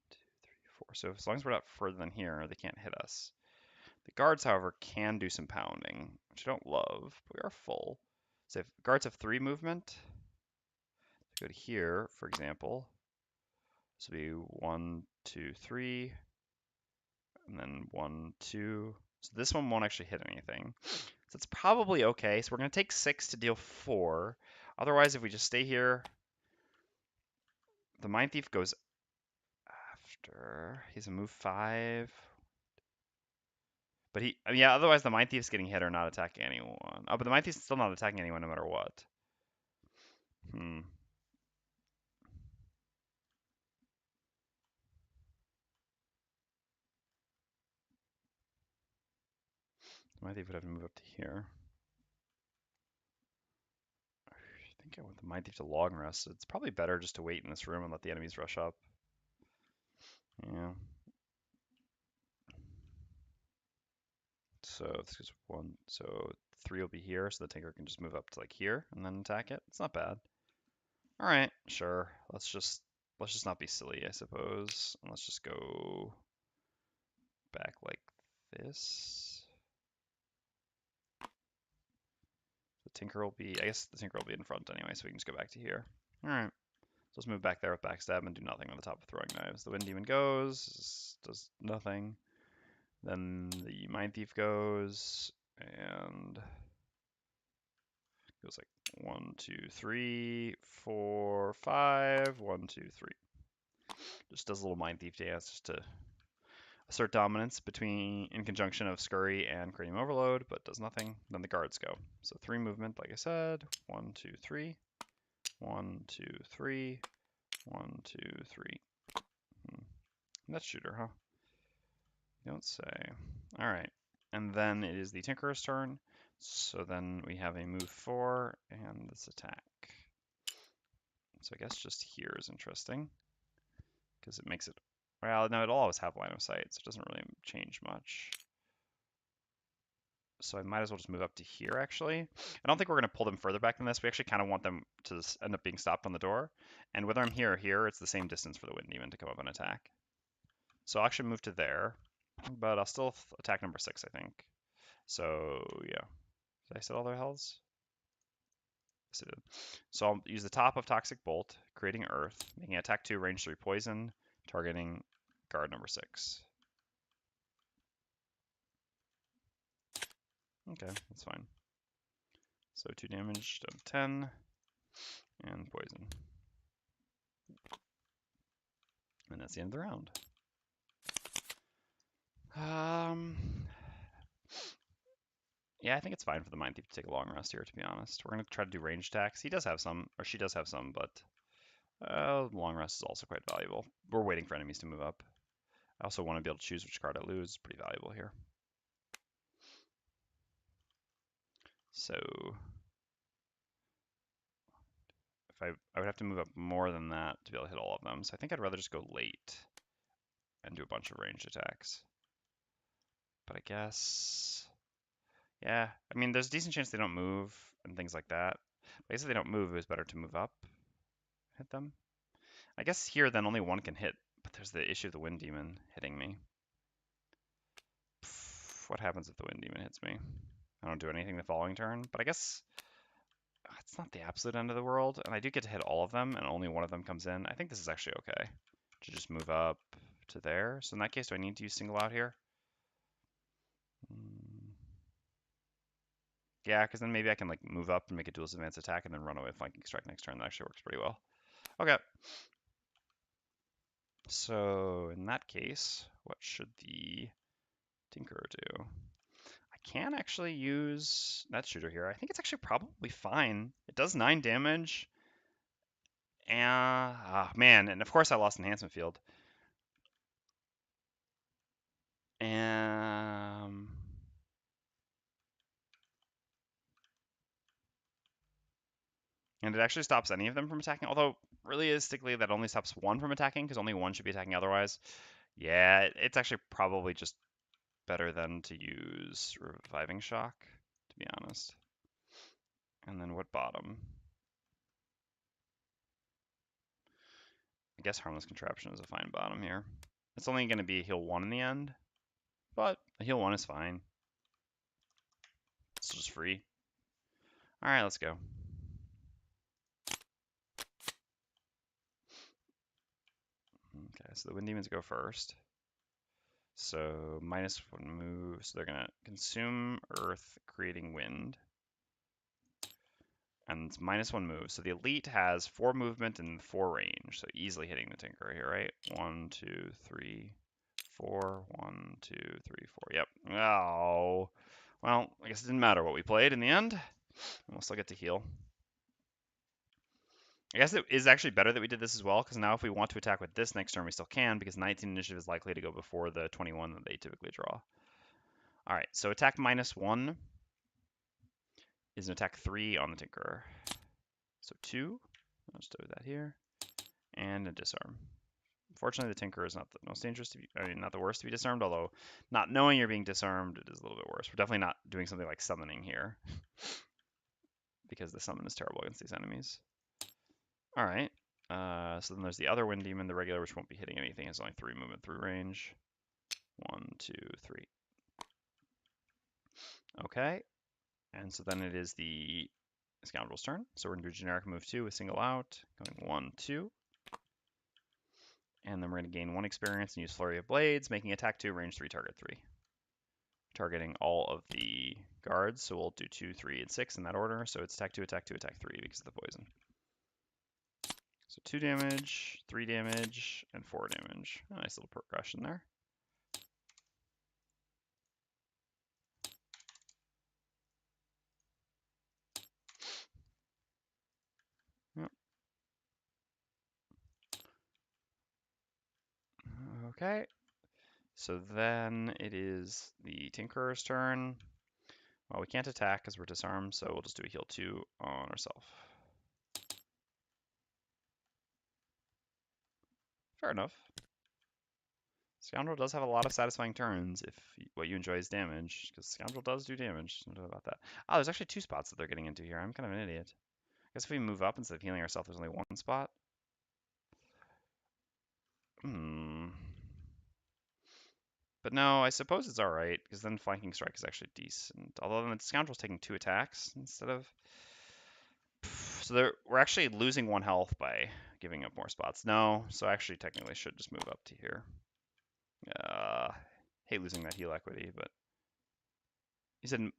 2, 3, 4. So as long as we're not further than here, they can't hit us. The guards, however, can do some pounding, which I don't love, but we are full. So if guards have 3 movement, go to here, for example. This will be 1, 2, 3, and then 1, 2. So this one won't actually hit anything. So it's probably okay. So we're going to take 6 to deal 4. Otherwise, if we just stay here, the Mindthief goes after. He's a move 5. But yeah, otherwise the Mindthief's getting hit or not attacking anyone. Oh, but the Mindthief's still not attacking anyone no matter what. Hmm. The Mindthief would have to move up to here. I think I want the Mindthief to long rest. It's probably better just to wait in this room and let the enemies rush up. Yeah. So this is 1. So 3 will be here, so the Tinker can just move up to like here and then attack it. It's not bad. All right, sure. Let's just not be silly, I suppose. And let's just go back like this. The Tinker will be, I guess the Tinker will be in front anyway, so we can just go back to here. All right. So let's move back there with backstab and do nothing on the top of throwing knives. The Wind Demon goes, does nothing. Then the Mindthief goes, and goes like 1, 2, 3, 4, 5, 1, 2, 3. Just does a little Mindthief dance just to assert dominance in conjunction of Scurry and Cranium Overload, but does nothing. Then the guards go. So 3 movement, like I said. 1, 2, 3. 1, 2, 3. 1, 2, 3. Net shooter, huh? You don't say. All right. And then it is the Tinkerer's turn. So then we have a move 4 and this attack. So I guess just here is interesting because it makes it, well, no, it'll always have line of sight, so it doesn't really change much. So I might as well just move up to here, actually. I don't think we're going to pull them further back than this. We actually kind of want them to end up being stopped on the door. And whether I'm here or here, it's the same distance for the Wind Demon to come up and attack. So I'll actually move to there, but I'll still attack number 6, I think. So, yeah. Did I set all their healths? Yes, I did. So I'll use the top of Toxic Bolt, creating Earth, making attack 2, range 3 poison, targeting guard number 6. Okay, that's fine. So 2 damage, done 10, and poison. And that's the end of the round. Yeah, I think it's fine for the Mindthief to take a long rest here, to be honest. We're going to try to do range attacks. He does have some, or she does have some, but long rest is also quite valuable. We're waiting for enemies to move up. I also want to be able to choose which card I lose. It's pretty valuable here. So if I would have to move up more than that to be able to hit all of them. So I think I'd rather just go late and do a bunch of ranged attacks. But I guess, yeah. I mean, there's a decent chance they don't move and things like that. But I guess if they don't move, it's better to move up, hit them. I guess here then only one can hit, but there's the issue of the Wind Demon hitting me. What happens if the Wind Demon hits me? I don't do anything the following turn, but I guess it's not the absolute end of the world, and I do get to hit all of them, and only one of them comes in. I think this is actually okay to just move up to there. So in that case, do I need to use single out here? Yeah, because then maybe I can like move up and make a duelist advance attack and then run away with flanking strike next turn. That actually works pretty well. Okay. So in that case, what should the Tinkerer do? I can actually use that shooter here. I think it's actually probably fine. It does 9 damage. And, man, and of course I lost Enhancement Field. And it actually stops any of them from attacking. Although, realistically, that only stops one from attacking, because only one should be attacking otherwise. Yeah, it's actually probably just better than to use Reviving Shock, to be honest. And then what bottom? I guess Harmless Contraption is a fine bottom here. It's only going to be heal 1 in the end, but a heal 1 is fine. It's just free. Alright, let's go. Okay, so the Wind Demons go first. So -1 move, so they're going to consume Earth, creating Wind. And it's -1 move. So the Elite has 4 movement and 4 range, so easily hitting the Tinkerer here, right? 1, 2, 3, 4. 1, 2, 3, 4. Yep. Oh. Well, I guess it didn't matter what we played in the end. We'll still get to heal. I guess it is actually better that we did this as well, because now if we want to attack with this next turn, we still can, because 19 initiative is likely to go before the 21 that they typically draw. All right, so attack -1 is an attack 3 on the Tinkerer. So 2, I'll just do that here, and a disarm. Unfortunately, the Tinkerer is not the most dangerous to be, I mean, not the worst to be disarmed, although not knowing you're being disarmed, it is a little bit worse. We're definitely not doing something like summoning here, because the summon is terrible against these enemies. All right, so then there's the other Wind Demon, the regular, which won't be hitting anything. It's only 3 movement through range. 1, 2, 3. Okay, and so then it is the Scoundrel's turn. So we're going to do generic move 2 with single out, going 1, 2. And then we're going to gain 1 experience and use Flurry of Blades, making attack 2, range 3, target 3. Targeting all of the guards, so we'll do 2, 3, and 6 in that order. So it's attack 2, attack 2, attack 3 because of the poison. So 2 damage, 3 damage, and 4 damage. A nice little progression there. Yep. Okay. So then it is the Tinkerer's turn. Well, we can't attack because we're disarmed, so we'll just do a heal 2 on ourselves. Fair enough. Scoundrel does have a lot of satisfying turns if what you enjoy is damage, because Scoundrel does do damage. No doubt about that. Oh, there's actually 2 spots that they're getting into here. I'm kind of an idiot. I guess if we move up instead of healing ourselves, there's only 1 spot. But no, I suppose it's alright, because then Flanking Strike is actually decent. Although then the Scoundrel's taking 2 attacks instead of... So we're actually losing 1 health by giving up more spots. No, so actually technically should just move up to here. Hate losing that heal equity, but... You said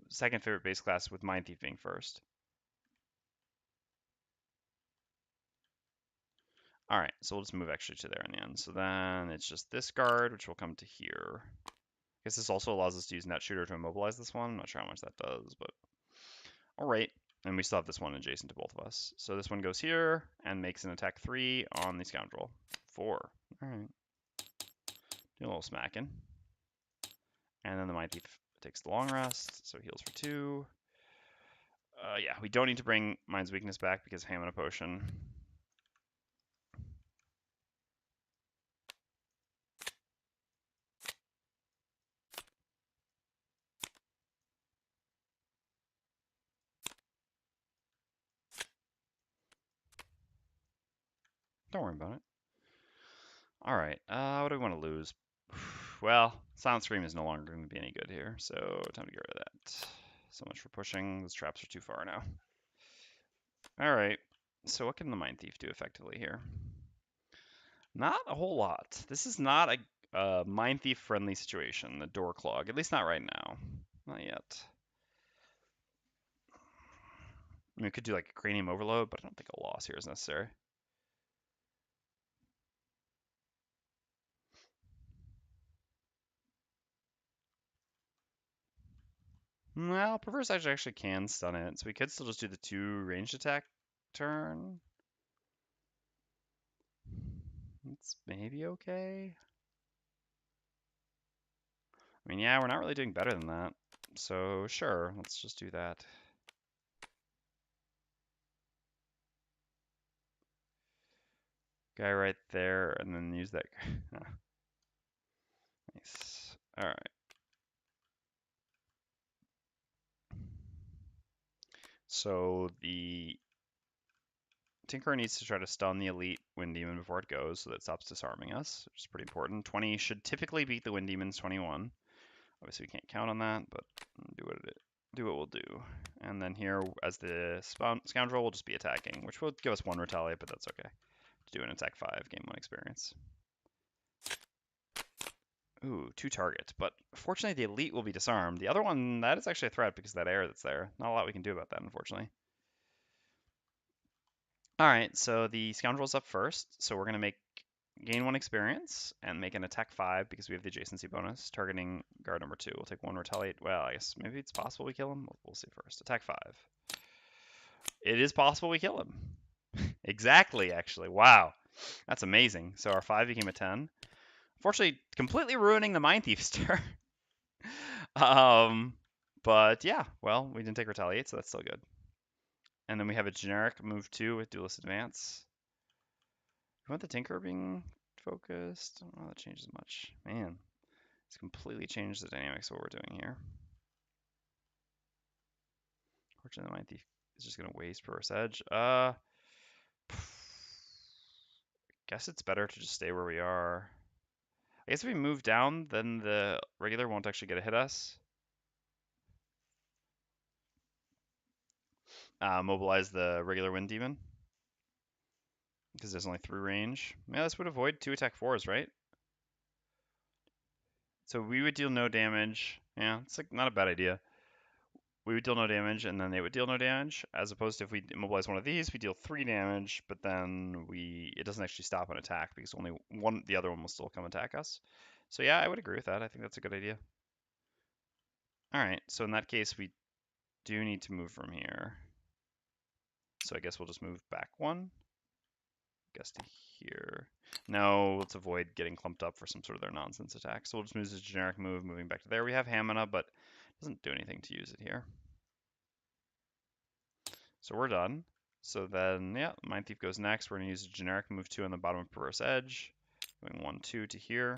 second favorite base class with Mindthief being first. Alright, so we'll just move actually to there in the end. So then it's just this guard, which will come to here. I guess this also allows us to use Net Shooter to immobilize this one. I'm not sure how much that does, but... Alright, and we still have this one adjacent to both of us. So this one goes here, and makes an attack 3 on the Scoundrel. 4. Alright. Do a little smacking. And then the Mindthief takes the long rest, so heals for 2. Yeah, we don't need to bring Mind's Weakness back because Ham and a Potion. Don't worry about it. All right. What do we want to lose? Well, Silent Scream is no longer going to be any good here, so time to get rid of that. So much for pushing. Those traps are too far now. All right. So what can the Mindthief do effectively here? Not a whole lot. This is not a Mindthief friendly situation, the door clog. At least not right now. Not yet. I mean, we could do like a cranium overload, but I don't think a loss here is necessary. Well, Perverse Edge actually can stun it, so we could still just do the 2 ranged attack turn. It's maybe okay. I mean, yeah, we're not really doing better than that. So sure, let's just do that. Guy right there, and then use that. Nice. All right. So the Tinkerer needs to try to stun the elite Wind Demon before it goes, so that it stops disarming us, which is pretty important. 20 should typically beat the Wind Demon's 21. Obviously, we can't count on that, but do what we'll do. And then here, as the Scoundrel, we'll just be attacking, which will give us 1 retaliate, but that's okay. To do an attack 5, gain 1 experience. Ooh, 2 targets, but fortunately the elite will be disarmed. The other one, that is actually a threat because of that air that's there. Not a lot we can do about that, unfortunately. All right, so the Scoundrel's up first, so we're going to gain 1 experience and make an attack 5 because we have the adjacency bonus, targeting guard number 2. We'll take 1 retaliate. Well, I guess maybe it's possible we kill him. We'll see first. Attack 5. It is possible we kill him. Exactly, actually. Wow. That's amazing. So our 5 became a 10. Unfortunately, completely ruining the Mindthief's turn. But yeah, well, we didn't take retaliate, so that's still good. And then we have a generic move 2 with duelist advance. You want the Tinker being focused? I don't know if that changes much. Man, it's completely changed the dynamics of what we're doing here. Fortunately, Mindthief is just going to waste Perverse Edge. Guess it's better to just stay where we are. I guess if we move down, then the regular won't actually get to hit us. Mobilize the regular Wind Demon. Because there's only 3 range. Yeah, this would avoid 2 attack 4s, right? So we would deal no damage. Yeah, it's like not a bad idea. We would deal no damage, and then they would deal no damage. As opposed to if we immobilize one of these, we deal 3 damage, but then it doesn't actually stop an attack because only the other one will still come attack us. So yeah, I would agree with that. I think that's a good idea. All right, so in that case, we do need to move from here. So I guess we'll just move back 1. I guess to here. No, let's avoid getting clumped up for some sort of their nonsense attack. So we'll just use a generic move, moving back to there. We have Hamina, but it doesn't do anything to use it here. So we're done. So then, yeah, Mindthief goes next. We're going to use a generic move 2 on the bottom of Perverse Edge. Going 1, 2 to here.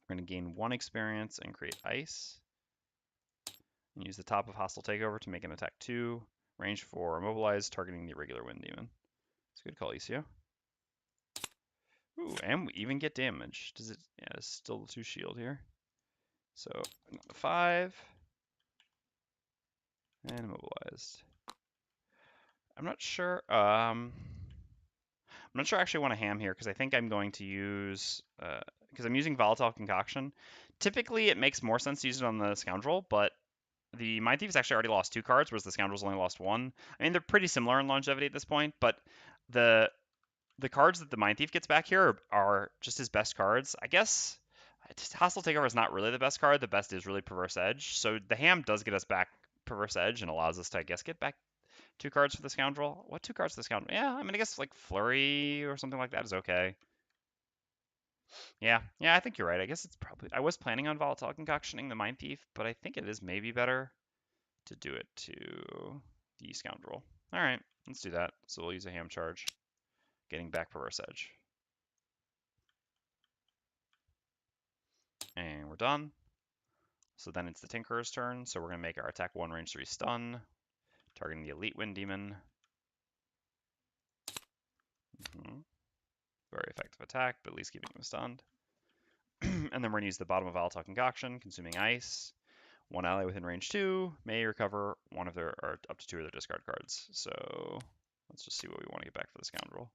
We're going to gain 1 experience and create Ice. And use the top of Hostile Takeover to make an attack 2. Range 4, immobilize, targeting the regular Wind Demon. It's a good call, Isio. Ooh, and we even get damage. Does it? Yeah, it's still the 2 shield here. So 5 and immobilized. I'm not sure. I'm not sure I actually want a ham here because I think I'm going to use because I'm using volatile concoction. Typically, it makes more sense to use it on the Scoundrel, but the Mindthief has actually already lost 2 cards, whereas the Scoundrel's only lost 1. I mean, they're pretty similar in longevity at this point, but the cards that the Mindthief gets back here are just his best cards. I guess Hostile Takeover is not really the best card. The best is really Perverse Edge. So the ham does get us back Perverse Edge and allows us to, I guess, get back 2 cards for the Scoundrel. What 2 cards for the Scoundrel? Yeah, I mean, I guess like Flurry or something like that is okay. Yeah, I think you're right. I guess it's probably... I was planning on Volatile Concoctioning the Mindthief, but I think it is maybe better to do it to the Scoundrel. All right, let's do that. So we'll use a ham charge, getting back Perverse Edge. And we're done. So then it's the Tinkerer's turn. So we're going to make our attack 1, range 3 stun, targeting the Elite Wind Demon. Very effective attack, but at least keeping him stunned. And then we're going to use the bottom of Volatile Concoction, consuming ice. One ally within range 2 may recover one of their, or up to 2 of their discard cards. So let's just see what we want to get back for the Scoundrel.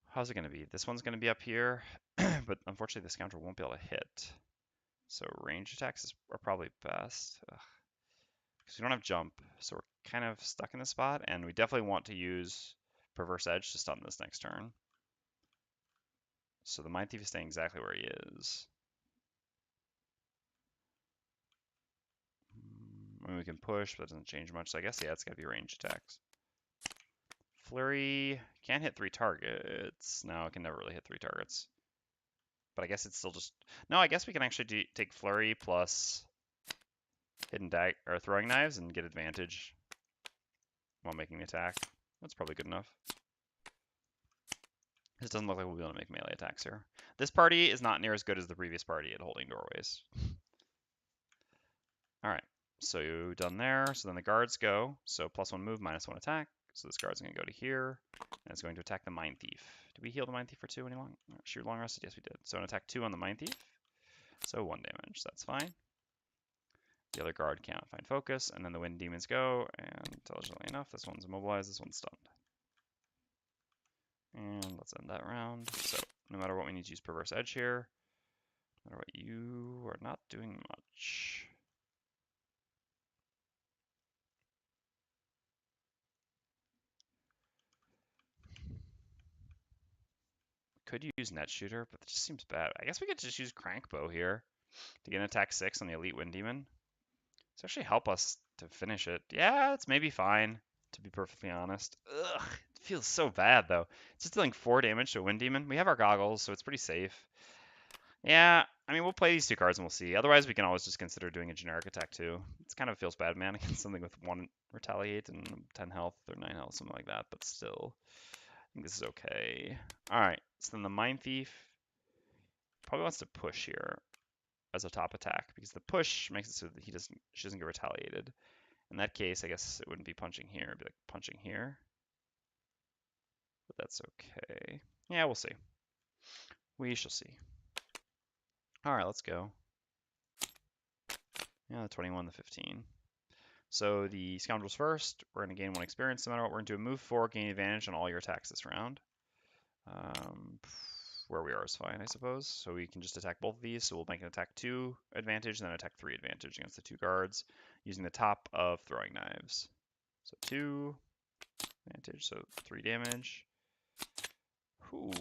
How's it going to be? This one's going to be up here, but unfortunately the Scoundrel won't be able to hit. So range attacks are probably best. Because we don't have jump, so we're kind of stuck in this spot, and we definitely want to use Perverse Edge to stun this next turn. So the Mindthief is staying exactly where he is. I mean, we can push, but that doesn't change much, so I guess, yeah, it's got to be range attacks. Flurry can't hit 3 targets. No, it can never really hit 3 targets. But I guess it's still just... No, I guess we can actually take Flurry plus Hidden or Throwing Knives and get advantage while making the attack. That's probably good enough. This doesn't look like we'll be able to make melee attacks here. This party is not near as good as the previous party at holding doorways. Alright, so done there. So then the guards go. So +1 move, -1 attack. So this guard's going to go to here, and it's going to attack the Mindthief. Did we heal the Mindthief for 2 any long? Shoot long rested? Yes, we did. So an attack 2 on the Mindthief. So 1 damage. That's fine. The other guard can't find focus, and then the Wind Demons go, and intelligently enough, this one's immobilized, this one's stunned. And let's end that round. So no matter what, we need to use Perverse Edge here. No matter what, you are not doing much. Could use Net Shooter, but it just seems bad. I guess we could just use Crankbow here to get an attack 6 on the Elite Wind Demon. It's actually help us to finish it. Yeah, it's maybe fine, to be perfectly honest. Ugh, it feels so bad, though. It's just dealing 4 damage to a Wind Demon. We have our goggles, so it's pretty safe. Yeah, I mean, we'll play these 2 cards and we'll see. Otherwise, we can always just consider doing a generic attack, too. It kind of feels bad, man, against something with 1 Retaliate and 10 health or 9 health, something like that, but still. I think this is okay. Alright, so then the Mindthief probably wants to push here as a top attack, because the push makes it so that she doesn't get retaliated. In that case, I guess it wouldn't be punching here, it'd be like punching here. But that's okay. Yeah, we'll see. We shall see. Alright, let's go. Yeah, the 21, the 15. So the Scoundrels first, we're going to gain 1 experience no matter what. We're going to do a move 4, gain advantage on all your attacks this round. Where we are is fine, I suppose. So we can just attack both of these. So we'll make an attack 2 advantage, and then attack 3 advantage against the 2 guards, using the top of Throwing Knives. So 2 advantage, so 3 damage. Ooh.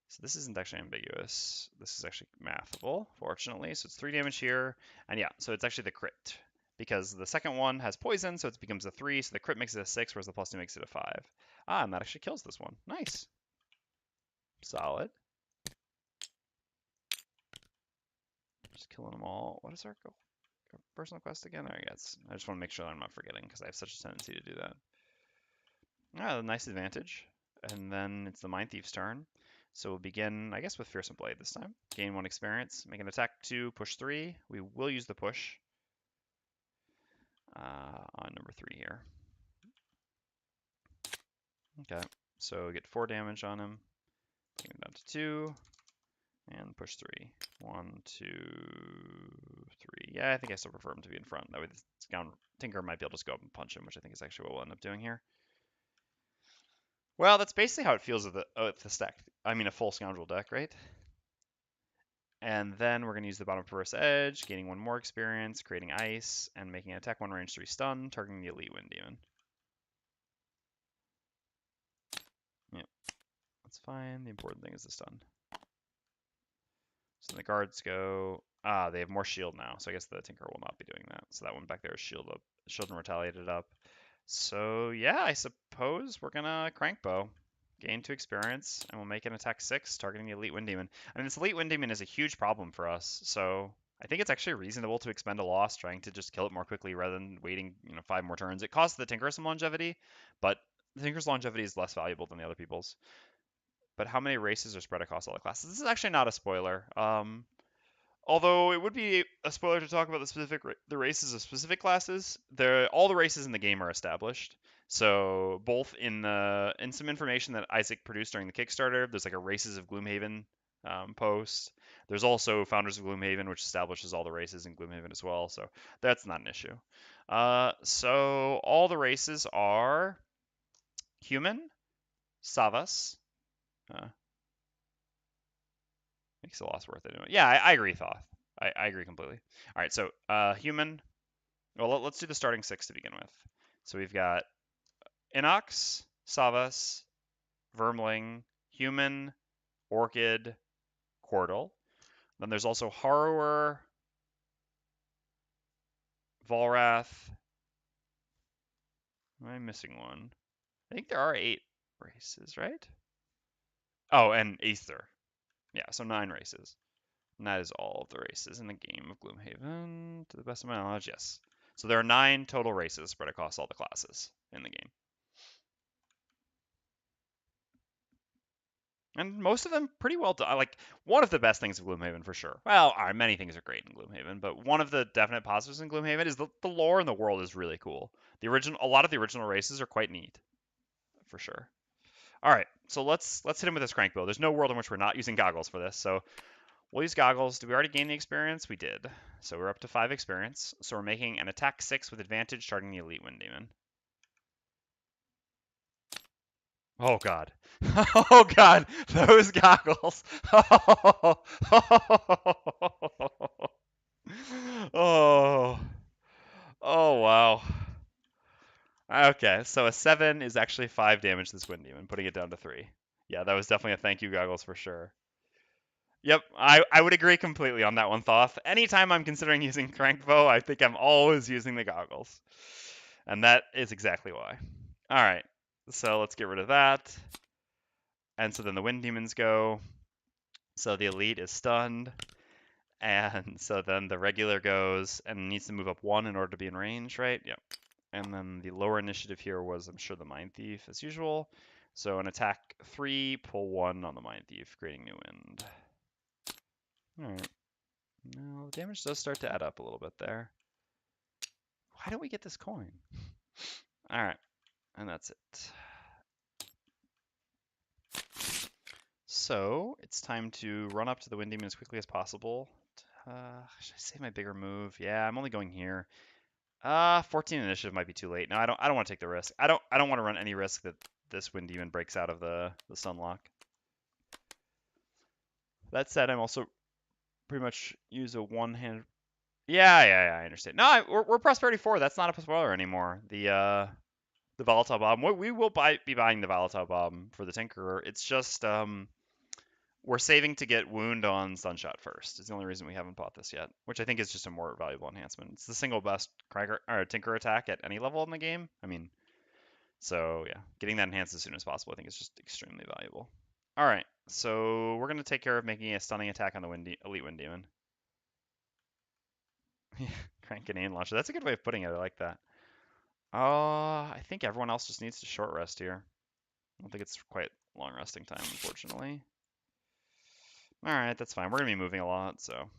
So this isn't actually ambiguous. This is actually mathable, fortunately. So it's 3 damage here. And yeah, so it's actually the crit. Because the second one has poison, so it becomes a 3. So the crit makes it a 6, whereas the +2 makes it a 5. Ah, and that actually kills this one. Nice. Solid. Just killing them all. What is our goal? Personal quest again? There, I guess. I just want to make sure that I'm not forgetting, because I have such a tendency to do that. Ah, nice advantage. And then it's the Mindthief's turn. So we'll begin, I guess, with Fearsome Blade this time. Gain 1 experience. Make an attack 2, push 3. We will use the push on number 3 here. Okay, so we get 4 damage on him. Take him down to 2. And push 3. 1, 2, 3. Yeah, I think I still prefer him to be in front. That way the Tinker might be able to just go up and punch him, which I think is actually what we'll end up doing here. Well, that's basically how it feels with the stack. I mean, a full Scoundrel deck, right? And then we're going to use the bottom Perverse Edge, gaining 1 more experience, creating ice, and making an attack 1 range 3 stun, targeting the Elite Wind Demon. Yep, that's fine. The important thing is the stun. So the guards go. Ah, they have more shield now, so I guess the Tinker will not be doing that. So that one back there is shield up, shield and retaliated up. So yeah, I suppose we're gonna Crankbow. Gain 2 experience, and we'll make an attack 6, targeting the Elite Wind Demon. I mean, this Elite Wind Demon is a huge problem for us, so I think it's actually reasonable to expend a loss trying to just kill it more quickly rather than waiting, 5 more turns. It costs the Tinker some longevity, but the Tinker's longevity is less valuable than the other people's. But how many races are spread across all the classes? This is actually not a spoiler. Although it would be a spoiler to talk about the races of specific classes. All the races in the game are established. So both in some information that Isaac produced during the Kickstarter, there's like a Races of Gloomhaven post. There's also Founders of Gloomhaven, which establishes all the races in Gloomhaven as well. So that's not an issue. So all the races are human, Savas. Uh, Makes the loss worth it anyway. Yeah, I agree, Thoth. I agree completely. All right, so human. Well, let's do the starting 6 to begin with. So we've got Inox, Savas, Vermling, Human, Orchid, Quordle. Then there's also Harrower, Volrath. Am I missing one? I think there are 8 races, right? Oh, and Aether. Yeah, so 9 races. And that is all of the races in the game of Gloomhaven, to the best of my knowledge, yes. So there are 9 total races spread across all the classes in the game. And most of them pretty well done. Like, one of the best things of Gloomhaven for sure. Well, many things are great in Gloomhaven, but one of the definite positives in Gloomhaven is the lore in the world is really cool. A lot of the original races are quite neat, for sure. All right, so let's hit him with this crank build. There's no world in which we're not using goggles for this, so we'll use goggles. Did we already gain the experience? We did. So we're up to 5 experience. So we're making an attack 6 with advantage, starting the Elite Wind Demon. Oh god. Oh god, those goggles. Oh. Oh wow. Okay, so a 7 is actually 5 damage to this Wind Demon, putting it down to 3. Yeah, that was definitely a thank you goggles for sure. Yep, I would agree completely on that one, Thoth. Anytime I'm considering using Crankbow, I think I'm always using the goggles. And that is exactly why. Alright, so let's get rid of that. And so then the Wind Demons go. So the Elite is stunned. And so then the regular goes and needs to move up 1 in order to be in range, right? Yep. And then the lower initiative here was, I'm sure, the Mindthief as usual. So an attack 3, pull 1 on the Mindthief, creating new wind. Alright. Now the damage does start to add up a little bit there. Why don't we get this coin? Alright. And that's it. So it's time to run up to the Wind Demon as quickly as possible. Should I save my bigger move? Yeah, I'm only going here. 14 initiative might be too late. No, I don't want to take the risk. I don't want to run any risk that this Wind Demon breaks out of the Sunlock. That said, I'm also pretty much use a one-hand. Yeah, I understand. No, we're Prosperity 4. That's not a spoiler anymore. The Volatile Bomb. We will be buying the Volatile Bomb for the Tinkerer. It's just we're saving to get Wound on Sunshot first. It's the only reason we haven't bought this yet, which I think is just a more valuable enhancement. It's the single best Tinker attack at any level in the game. I mean, so yeah, getting that enhanced as soon as possible I think is just extremely valuable. All right, so we're going to take care of making a stunning attack on the Elite Wind Demon. Crank Grenade Launcher. That's a good way of putting it. I like that. I think everyone else just needs to short rest here. I don't think it's quite long resting time, unfortunately. All right, that's fine. We're going to be moving a lot, so.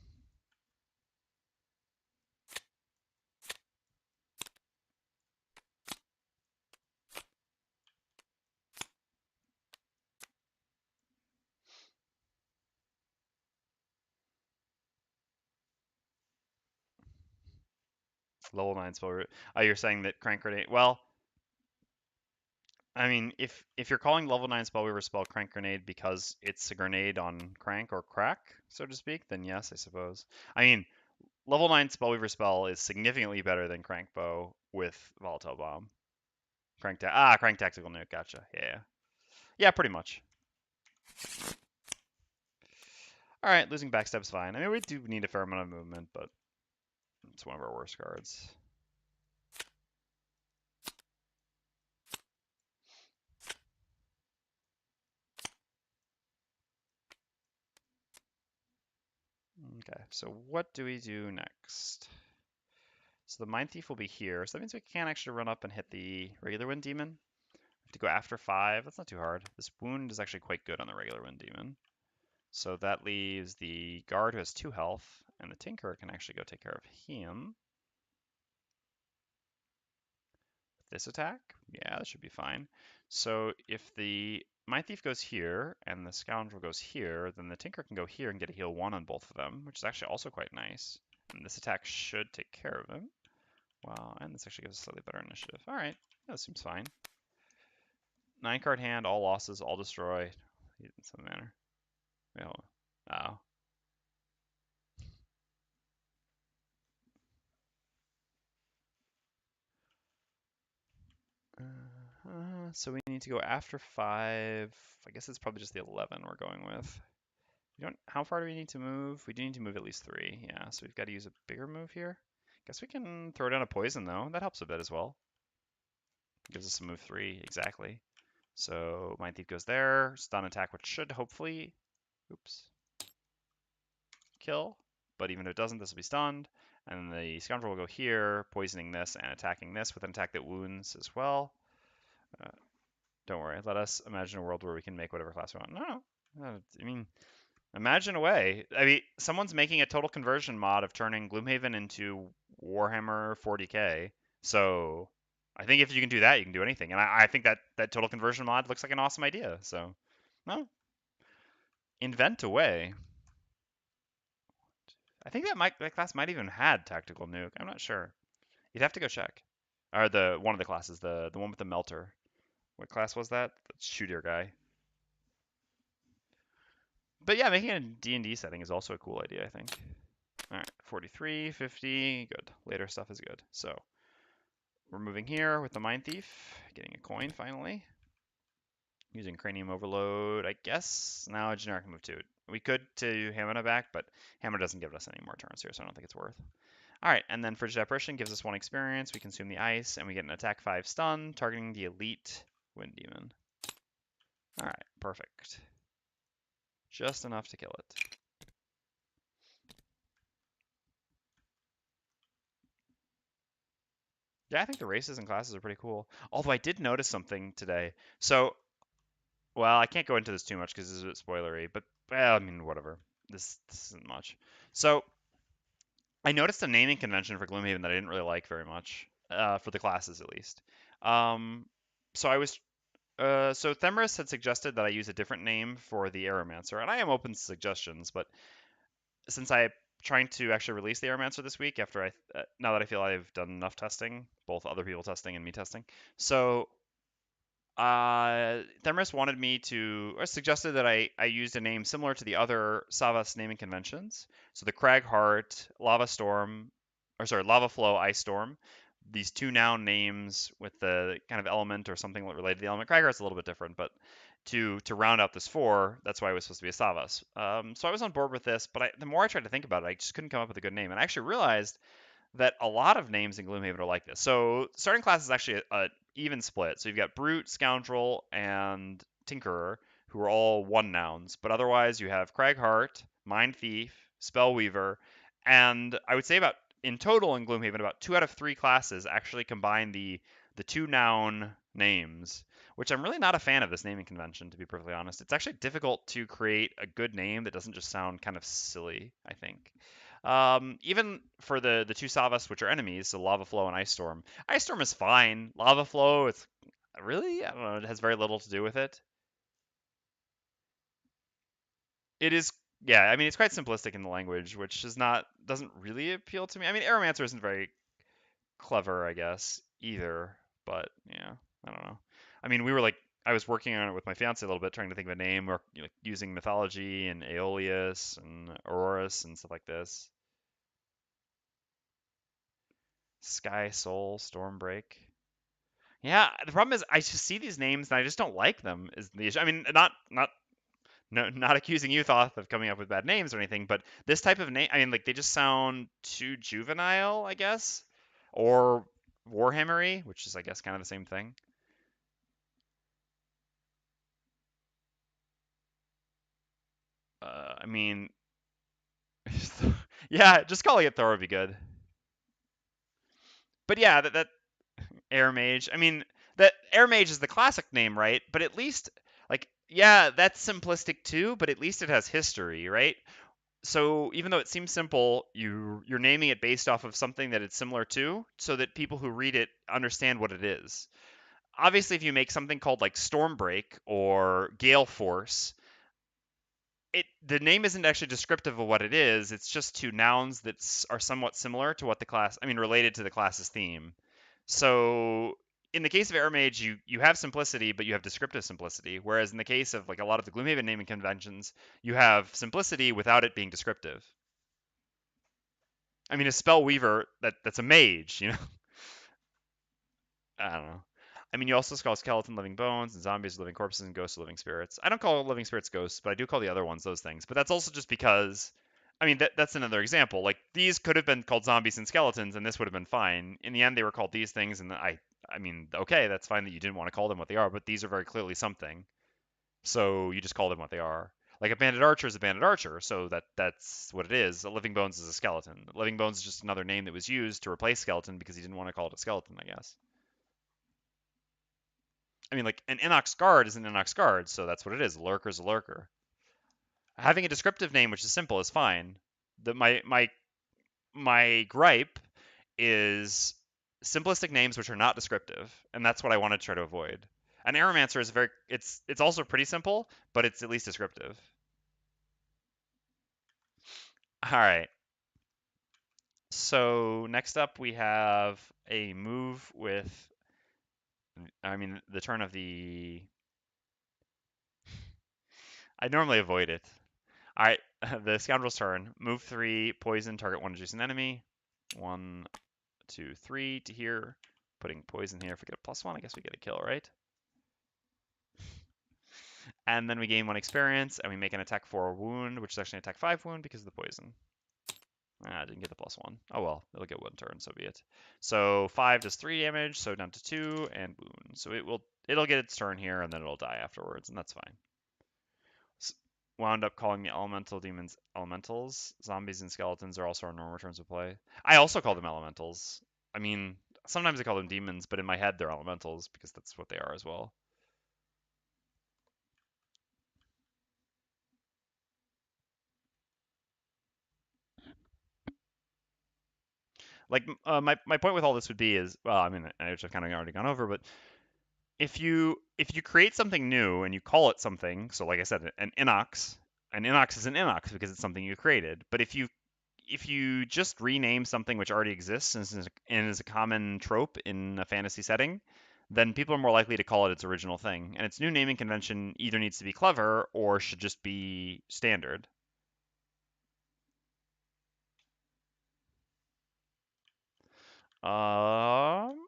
Level 9 spell. Oh, you're saying that Crank Grenade. Well, I mean, if you're calling level 9 Spellweaver spell Crank Grenade because it's a grenade on Crank or Crack, so to speak, then yes, I suppose. I mean, level 9 Spellweaver spell is significantly better than Crank Bow with Volatile Bomb. Crank Tactical Nuke, gotcha. Yeah. Yeah, pretty much. Alright, losing Backstep's fine. I mean, we do need a fair amount of movement, but it's one of our worst cards. Okay, so what do we do next? So the Mindthief will be here, so that means we can't actually run up and hit the regular Wind Demon. We have to go after 5. That's not too hard. This wound is actually quite good on the regular Wind Demon. So that leaves the Guard who has 2 health, and the Tinkerer can actually go take care of him. this attack. Yeah, that should be fine. So if the Mindthief goes here and the Scoundrel goes here, then the Tinker can go here and get a heal 1 on both of them, which is actually also quite nice. And this attack should take care of him. Wow, and this actually gives us slightly better initiative. All right, that seems fine. 9-card hand, all losses, all destroy. In some manner. Wait, hold on. So we need to go after 5. I guess it's probably just the 11 we're going with. How far do we need to move? We do need to move at least 3. Yeah, so we've got to use a bigger move here. Guess we can throw down a poison though. That helps a bit as well. Gives us a move 3, exactly. So Mindthief goes there. Stun attack, which should hopefully, oops, kill. But even if it doesn't, this will be stunned. And the Scoundrel will go here, poisoning this and attacking this with an attack that wounds as well. Don't worry. Let us imagine a world where we can make whatever class we want. No. I mean, imagine away. I mean, someone's making a total conversion mod of turning Gloomhaven into Warhammer 40k. So I think if you can do that, you can do anything. And I think that total conversion mod looks like an awesome idea. So, no. Invent away. I think that class might even had tactical nuke. I'm not sure. You'd have to go check. Or one of the classes, the one with the melter. What class was that? The shooter guy. But yeah, making a D&D setting is also a cool idea, I think. All right, 43, 50, good. Later stuff is good. So we're moving here with the Mindthief, getting a coin finally. Using Cranium Overload, I guess. Now a generic move too. We could to Hammer back, but Hammer doesn't give us any more turns here, so I don't think it's worth. All right, and then Frigid Apparition gives us 1 experience. We consume the ice, and we get an attack 5 stun, targeting the elite Wind Demon. All right, perfect. Just enough to kill it. Yeah, I think the races and classes are pretty cool. Although I did notice something today. So, well, I can't go into this too much because this is a bit spoilery, but well, I mean, whatever. This isn't much. So, I noticed a naming convention for Gloomhaven that I didn't really like very much, for the classes at least. So I was, so Themris had suggested that I use a different name for the Aeromancer, and I am open to suggestions, but since I'm trying to actually release the Aeromancer this week, after now that I feel I've done enough testing, both other people testing and me testing, so Themris wanted me to, or suggested that I used a name similar to the other Savas naming conventions. So the Cragheart, Lava Storm, or sorry, Lava Flow, Ice Storm. These 2 noun names with the kind of element or something related to the element. Cragheart's a little bit different, but to round out this 4, that's why it was supposed to be a Savas. So I was on board with this, but the more I tried to think about it, I just couldn't come up with a good name. And I actually realized that a lot of names in Gloomhaven are like this. So starting class is actually a even split. So you've got Brute, Scoundrel, and Tinkerer, who are all 1 nouns. But otherwise, you have Cragheart, Mindthief, Spellweaver, and I would say in total in Gloomhaven, about 2 out of 3 classes actually combine the 2 noun names, which I'm really not a fan of this naming convention, to be perfectly honest. It's actually difficult to create a good name that doesn't just sound kind of silly, I think. Even for the 2 Savas, which are enemies, so Lava Flow and Ice Storm. Ice Storm is fine. Lava Flow, it's really, I don't know, it has very little to do with it. It is, yeah, I mean, it's quite simplistic in the language, which doesn't really appeal to me. I mean, Aeromancer isn't very clever, I guess, either, but yeah, I don't know. I mean, I was working on it with my fiance a little bit, trying to think of a name, or using mythology and Aeolus and Aurorus and stuff like this. Sky Soul, Stormbreak. Yeah, the problem is I just see these names and I just don't like them. Is the issue? I mean, not accusing you, Thoth, of coming up with bad names or anything, but this type of name, I mean, like they just sound too juvenile, I guess, or Warhammery, which is, I guess, kind of the same thing. I mean, yeah, just calling it Thor would be good. But yeah, that Air Mage. I mean, that Air Mage is the classic name, right? But at least, like, yeah, that's simplistic too, but at least it has history, right? So even though it seems simple, you're naming it based off of something that it's similar to, so that people who read it understand what it is. Obviously, if you make something called like Stormbreak or Gale Force, the name isn't actually descriptive of what it is. It's just two nouns that are somewhat similar to what the class, I mean, related to the class's theme. So in the case of Air Mage, you have simplicity, but you have descriptive simplicity. Whereas in the case of like a lot of the Gloomhaven naming conventions, you have simplicity without it being descriptive. I mean, a spell weaver that's a mage, you know. I don't know. I mean, you also call skeleton living bones and zombies living corpses and ghosts living spirits. I don't call living spirits ghosts, but I do call the other ones those things. But that's also just because, I mean, that's another example. Like these could have been called zombies and skeletons, and this would have been fine. In the end, they were called these things, and I mean, okay, that's fine that you didn't want to call them what they are, but these are very clearly something. So you just call them what they are. Like a bandit archer is a bandit archer, so that's what it is. A living bones is a skeleton. Living bones is just another name that was used to replace skeleton because he didn't want to call it a skeleton, I guess. I mean, like an Inox guard is an Inox guard, so that's what it is. A lurker is a lurker. Having a descriptive name which is simple is fine. My gripe is simplistic names which are not descriptive, and that's what I want to try to avoid. An Aeromancer is it's also pretty simple, but it's at least descriptive. All right. So next up we have a move with, I mean, the turn of the. I normally avoid it. All right, the Scoundrels Turn. Move 3, poison, target 1 adjacent enemy. 1, 2, 3 to here. Putting poison here. If we get a +1, I guess we get a kill, right? And then we gain 1 experience, and we make an attack 4 wound, which is actually an attack 5 wound because of the poison. I didn't get the +1. Oh well, it'll get 1 turn, so be it. So 5 does 3 damage, so down to 2, and wound. So it'll get its turn here, and then it'll die afterwards, and that's fine. Wound up calling the elemental demons elementals. Zombies and skeletons are also our normal terms of play. I also call them elementals. I mean, sometimes I call them demons, but in my head they're elementals because that's what they are as well. Like my point with all this would be is, well, I mean, I've kind of already gone over, but if you create something new and you call it something, so like I said, an Inox is an Inox because it's something you created. But if you just rename something which already exists and is a common trope in a fantasy setting, then people are more likely to call it its original thing. And its new naming convention either needs to be clever or should just be standard. Um,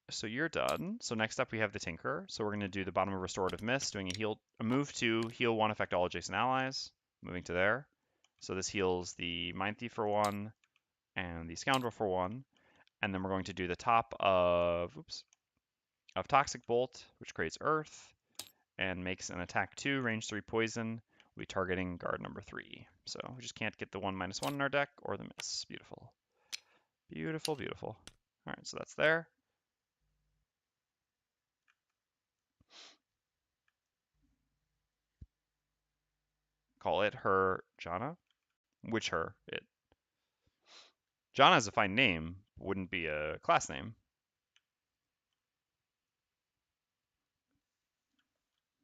so you're done. So next up we have the Tinker. So we're going to do the bottom of Restorative Mist, doing a move to heal 1, affect all adjacent allies. Moving to there. So this heals the Mindthief for 1 and the Scoundrel for 1. And then we're going to do the top of Toxic Bolt, which creates Earth and makes an attack 2, range 3 poison. We'll be targeting guard number 3. So we just can't get the 1/1 in our deck or the miss. Beautiful. Beautiful, beautiful. All right, so that's there. Call it her Jana. Which her? It. Jana is a fine name. Wouldn't be a class name.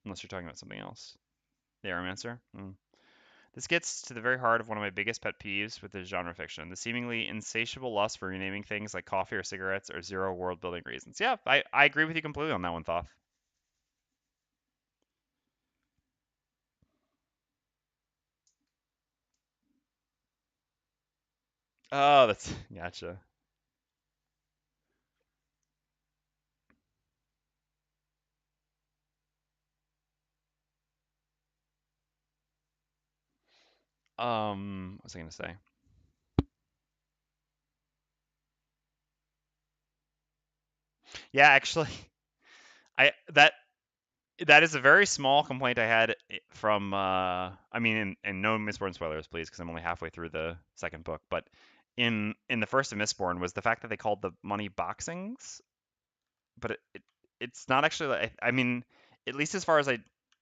Unless you're talking about something else. The Aeromancer? This gets to the very heart of one of my biggest pet peeves with this genre fiction, the seemingly insatiable lust for renaming things like coffee or cigarettes or zero world building reasons. Yeah, I agree with you completely on that one, Thoth. Oh, that's gotcha. What was I gonna say? Yeah, actually, I that is a very small complaint I had from I mean, and no Mistborn spoilers, please, because I'm only halfway through the second book. But in the first of Mistborn was the fact that they called the money boxings, but it's not actually. I mean, at least as far as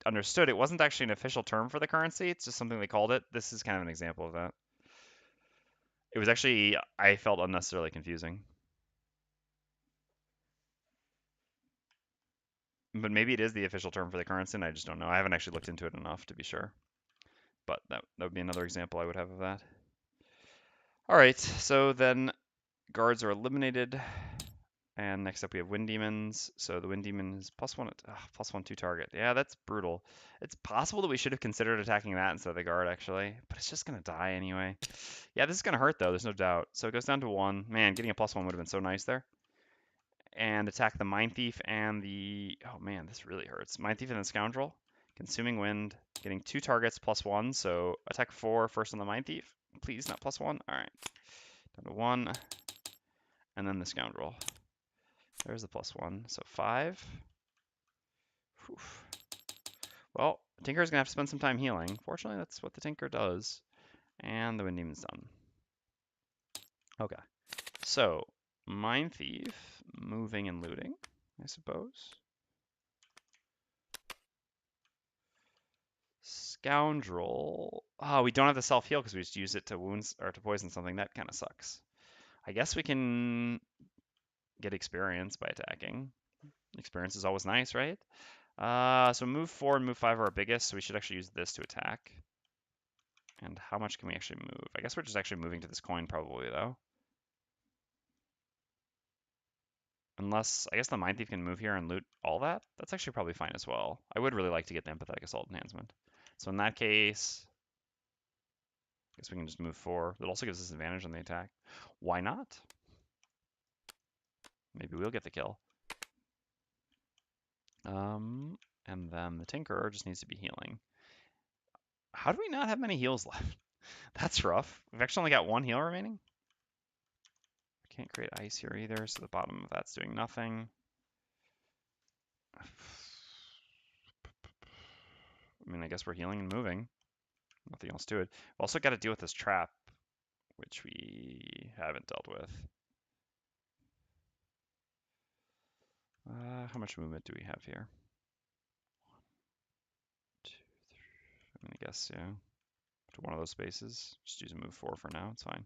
understood, it wasn't actually an official term for the currency. It's just something they called it. This is kind of an example of that. It was actually, I felt unnecessarily confusing. But maybe it is the official term for the currency, and I just don't know. I haven't actually looked into it enough to be sure. But that would be another example I would have of that. All right, so then guards are eliminated. And next up we have Wind Demons. So the Wind Demon is +1 to target. Yeah, that's brutal. It's possible that we should have considered attacking that instead of the guard, actually. But it's just going to die anyway. Yeah, this is going to hurt, though. There's no doubt. So it goes down to 1. Man, getting a +1 would have been so nice there. And attack the Mindthief and the... Oh, man, this really hurts. Mindthief and the Scoundrel. Consuming Wind. Getting 2 targets +1. So attack 4 first on the Mindthief. Please, not +1. All right. Down to 1. And then the Scoundrel. There's the +1, so 5. Whew. Well, Tinker's gonna have to spend some time healing. Fortunately, that's what the Tinker does. And the Wind Demon's done. Okay, so Mindthief, moving and looting, I suppose. Scoundrel. Oh, we don't have the self-heal because we just use it to wounds or to poison something. That kind of sucks. I guess we can get experience by attacking. Experience is always nice, right? So move 4 and move 5 are our biggest, so we should actually use this to attack. And how much can we actually move? I guess we're just actually moving to this coin probably, though. Unless, I guess the Mindthief can move here and loot all that. That's actually probably fine as well. I would really like to get the Empathetic Assault Enhancement. So in that case, I guess we can just move 4. It also gives us advantage on the attack. Why not? Maybe we'll get the kill. And then the Tinkerer just needs to be healing. How do we not have many heals left? That's rough. We've actually only got 1 heal remaining. Can't create ice here either, so the bottom of that's doing nothing. I mean, I guess we're healing and moving. Nothing else to it. We've also got to deal with this trap, which we haven't dealt with. How much movement do we have here? 1, 2, 3. I mean, I guess, yeah. To one of those spaces. Just use a move 4 for now. It's fine.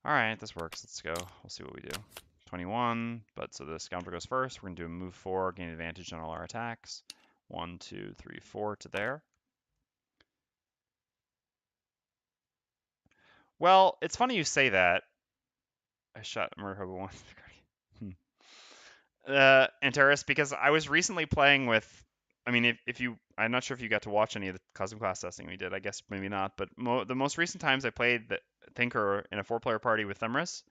All right, this works. Let's go. We'll see what we do. 21, but so the Scoundrel goes first. We're going to do a move 4, gain advantage on all our attacks. 1, 2, 3, 4 to there. Well, it's funny you say that. I shot Murder Hobo once. Antares, because I was recently playing with. I mean, if you, I'm not sure if you got to watch any of the custom class testing we did. I guess maybe not. But the most recent times I played the Tinker in a 4-player party with Themris,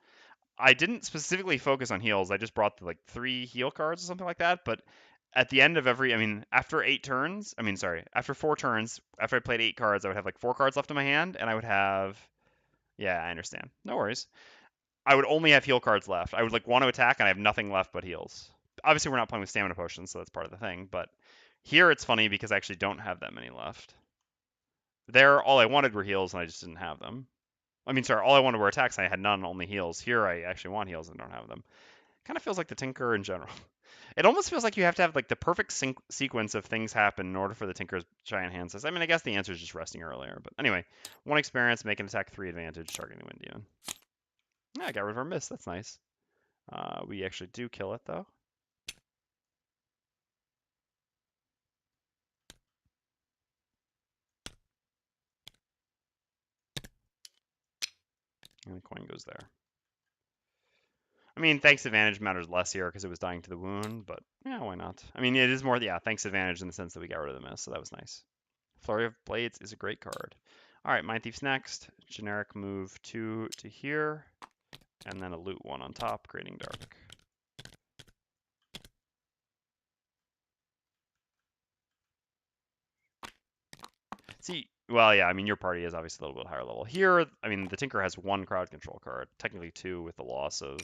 I didn't specifically focus on heals. I just brought like 3 heal cards or something like that. But at the end of every, I mean, after 8 turns, I mean, sorry, after 4 turns, after I played 8 cards, I would have like 4 cards left in my hand, and I would have. Yeah, I understand. No worries. I would only have heal cards left. I would like want to attack and I have nothing left but heals. Obviously, we're not playing with stamina potions, so that's part of the thing. But here it's funny because I actually don't have that many left. There, all I wanted were heals and I just didn't have them. I mean, sorry, all I wanted were attacks and I had none, only heals. Here I actually want heals and don't have them. Kind of feels like the Tinker in general. It almost feels like you have to have like the perfect sequence of things happen in order for the Tinker's giant hand size. I mean, I guess the answer is just resting earlier. But anyway, 1 experience, make an attack 3 advantage, targeting the Wind Demon. Yeah, I got rid of our miss. That's nice. We actually do kill it, though. And the coin goes there. I mean, thanks advantage matters less here because it was dying to the wound, but yeah, why not? I mean, it is more, yeah, thanks advantage in the sense that we got rid of the miss, so that was nice. Flurry of Blades is a great card. All right, Mindthief's next. Generic move 2 to here, and then a loot 1 on top, creating dark. See, well, yeah, I mean, your party is obviously a little bit higher level. Here, I mean, the Tinker has 1 crowd control card, technically 2 with the loss of,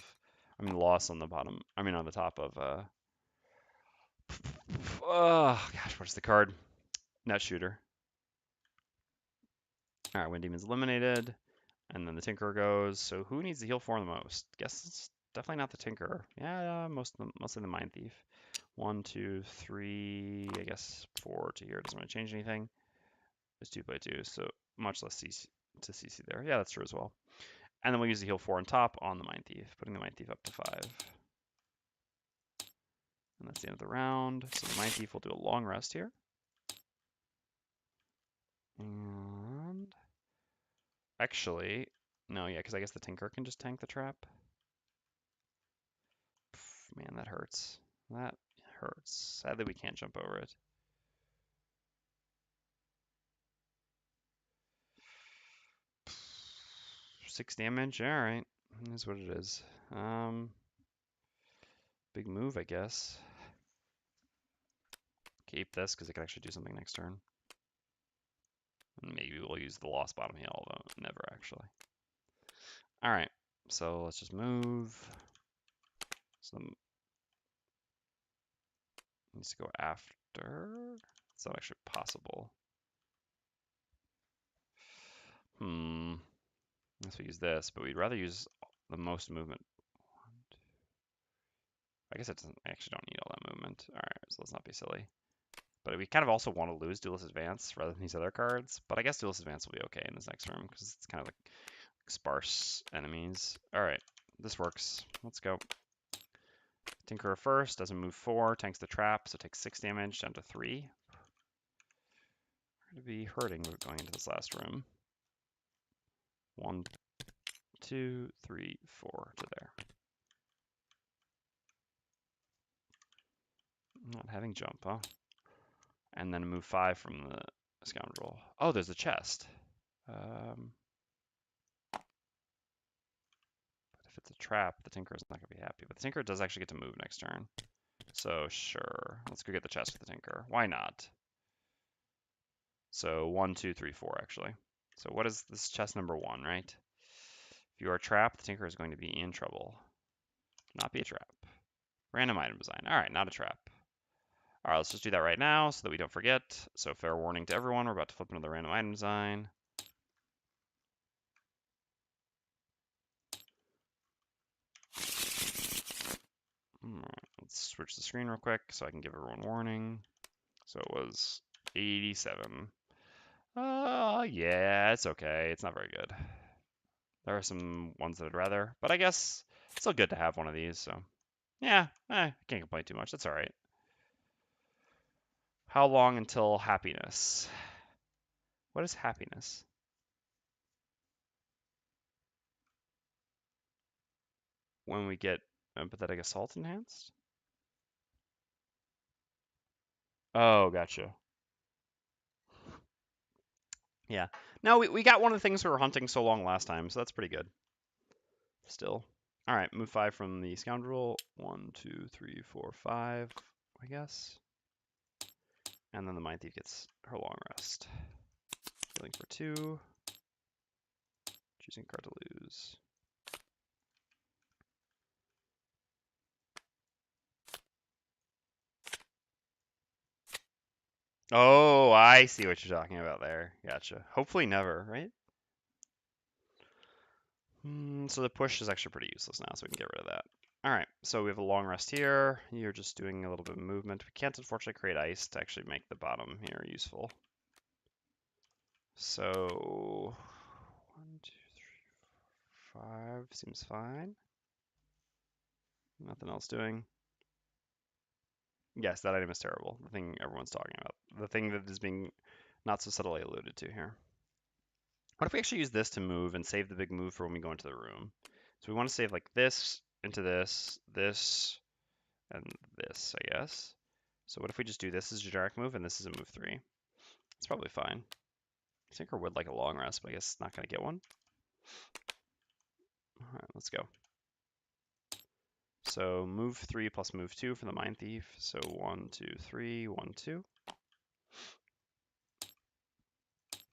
I mean, loss on the bottom, I mean, on the top of, oh, gosh, what's the card? Net Shooter. All right, Wind Demon's eliminated, and then the Tinker goes. So who needs to heal 4 the most? Guess it's definitely not the Tinker. Yeah, mostly the Mindthief. 1, 2, 3, I guess 4 to here doesn't really change anything. There's 2 by 2, so much less CC to CC there. Yeah, that's true as well. And then we'll use the heal 4 on top on the Mindthief, putting the Mindthief up to 5. And that's the end of the round. So the Mindthief will do a long rest here. And actually, no, yeah, because I guess the Tinker can just tank the trap. Man, that hurts. That hurts. Sadly, we can't jump over it. Six damage. All right, that's what it is. Big move, I guess. Keep this because it can actually do something next turn. Maybe we'll use the Lost Bottom Heal, although never actually. All right, so let's just move. Some needs to go after. It's not actually possible. Unless we use this, but we'd rather use the most movement. I guess it doesn't. I actually don't need all that movement. All right, so let's not be silly. But we kind of also want to lose Duelist Advance rather than these other cards. But I guess Duelist Advance will be okay in this next room because it's kind of like sparse enemies. All right, this works. Let's go. Tinkerer first, doesn't move 4, tanks the trap, so takes 6 damage down to 3. We're going to be hurting going into this last room. 1, 2, 3, 4 to there. Not having jump, huh? And then move 5 from the Scoundrel. Oh, there's a chest. But if it's a trap, the Tinker is not going to be happy. But the Tinker does actually get to move next turn. So sure, let's go get the chest for the Tinker. Why not? So 1, 2, 3, 4 actually. So what is this chest number 1, right? If you are trapped, the Tinker is going to be in trouble. Not be a trap. Random item design. All right, not a trap. All right, let's just do that right now so that we don't forget. So fair warning to everyone, we're about to flip into the random item design. All right, let's switch the screen real quick so I can give everyone warning. So it was 87. Yeah, it's okay. It's not very good. There are some ones that I'd rather, but I guess it's still good to have one of these, so yeah, I can't complain too much. That's all right. How long until happiness? What is happiness? When we get empathetic assault enhanced? Oh, gotcha. Yeah. No, we got one of the things we were hunting so long last time, so that's pretty good. Still. All right, move 5 from the Scoundrel. 1, 2, 3, 4, 5, I guess. And then the Mindthief gets her long rest. Healing for 2. Choosing card to lose. Oh, I see what you're talking about there. Gotcha. Hopefully never, right? So the push is actually pretty useless now, so we can get rid of that. All right, so we have a long rest here. You're just doing a little bit of movement. We can't, unfortunately, create ice to actually make the bottom here useful. So 1, 2, 3, 4, 5 seems fine. Nothing else doing. Yes, that item is terrible. The thing everyone's talking about. The thing that is being not so subtly alluded to here. What if we actually use this to move and save the big move for when we go into the room? So we want to save like this into this, and this, I guess. So what if we just do this as a generic move and this is a move 3? It's probably fine. I think I would like a long rest, but I guess not going to get one. All right, let's go. So move 3 plus move 2 for the Mindthief. So 1, 2, 3, 1, 2.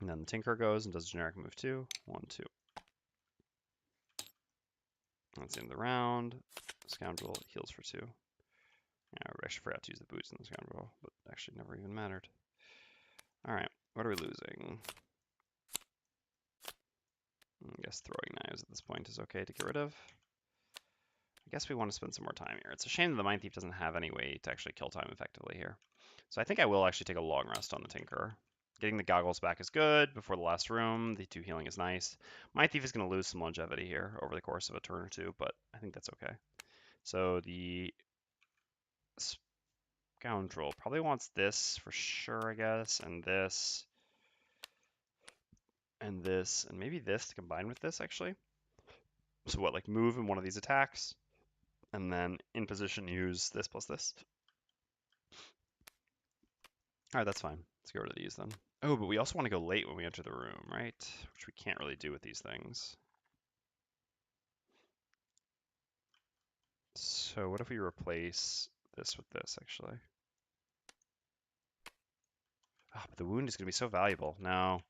And then the Tinker goes and does generic move 2, 1, 2. That's the end of the round. Scoundrel heals for 2. Yeah, I actually forgot to use the boots in the Scoundrel, but actually never even mattered. All right, what are we losing? I guess throwing knives at this point is okay to get rid of. I guess we want to spend some more time here. It's a shame that the Mindthief doesn't have any way to actually kill time effectively here. So I think I will actually take a long rest on the Tinkerer. Getting the goggles back is good before the last room. The 2 healing is nice. Mindthief is going to lose some longevity here over the course of a turn or two, but I think that's okay. So the Scoundrel probably wants this for sure, I guess, and this, and this, and maybe this to combine with this, actually. So what, like move in one of these attacks, and then in position use this plus this. All right, that's fine. Let's get rid of these then. Oh, but we also want to go late when we enter the room, right? Which we can't really do with these things. So what if we replace this with this, actually? Oh, but the wound is going to be so valuable. No.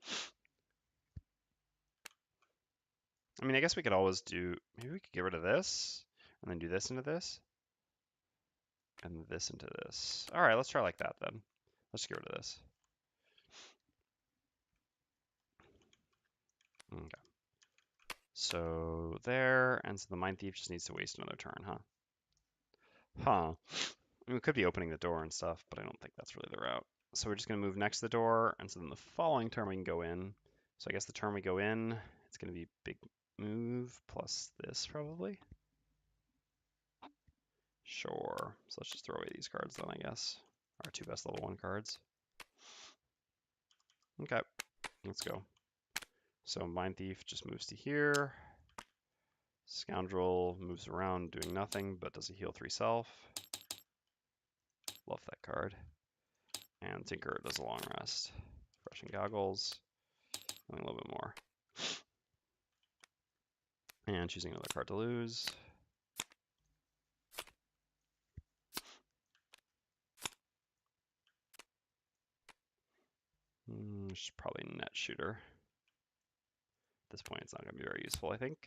I mean, I guess we could always do... Maybe we could get rid of this, and then do this into this, and this into this. All right, let's try like that then. Let's get rid of this. Okay. So there, and so the Mindthief just needs to waste another turn, huh? Huh. I mean, we could be opening the door and stuff, but I don't think that's really the route. So we're just going to move next to the door, and so then the following turn we can go in. So I guess the turn we go in, it's going to be big move plus this probably. Sure. So let's just throw away these cards then, I guess. Our 2 best level 1 cards. Okay, let's go. So Mindthief just moves to here. Scoundrel moves around doing nothing, but does a heal 3 self. Love that card. And Tinker does a long rest. Refreshing goggles. A little bit more. And choosing another card to lose. Just probably net shooter. At this point, it's not going to be very useful, I think.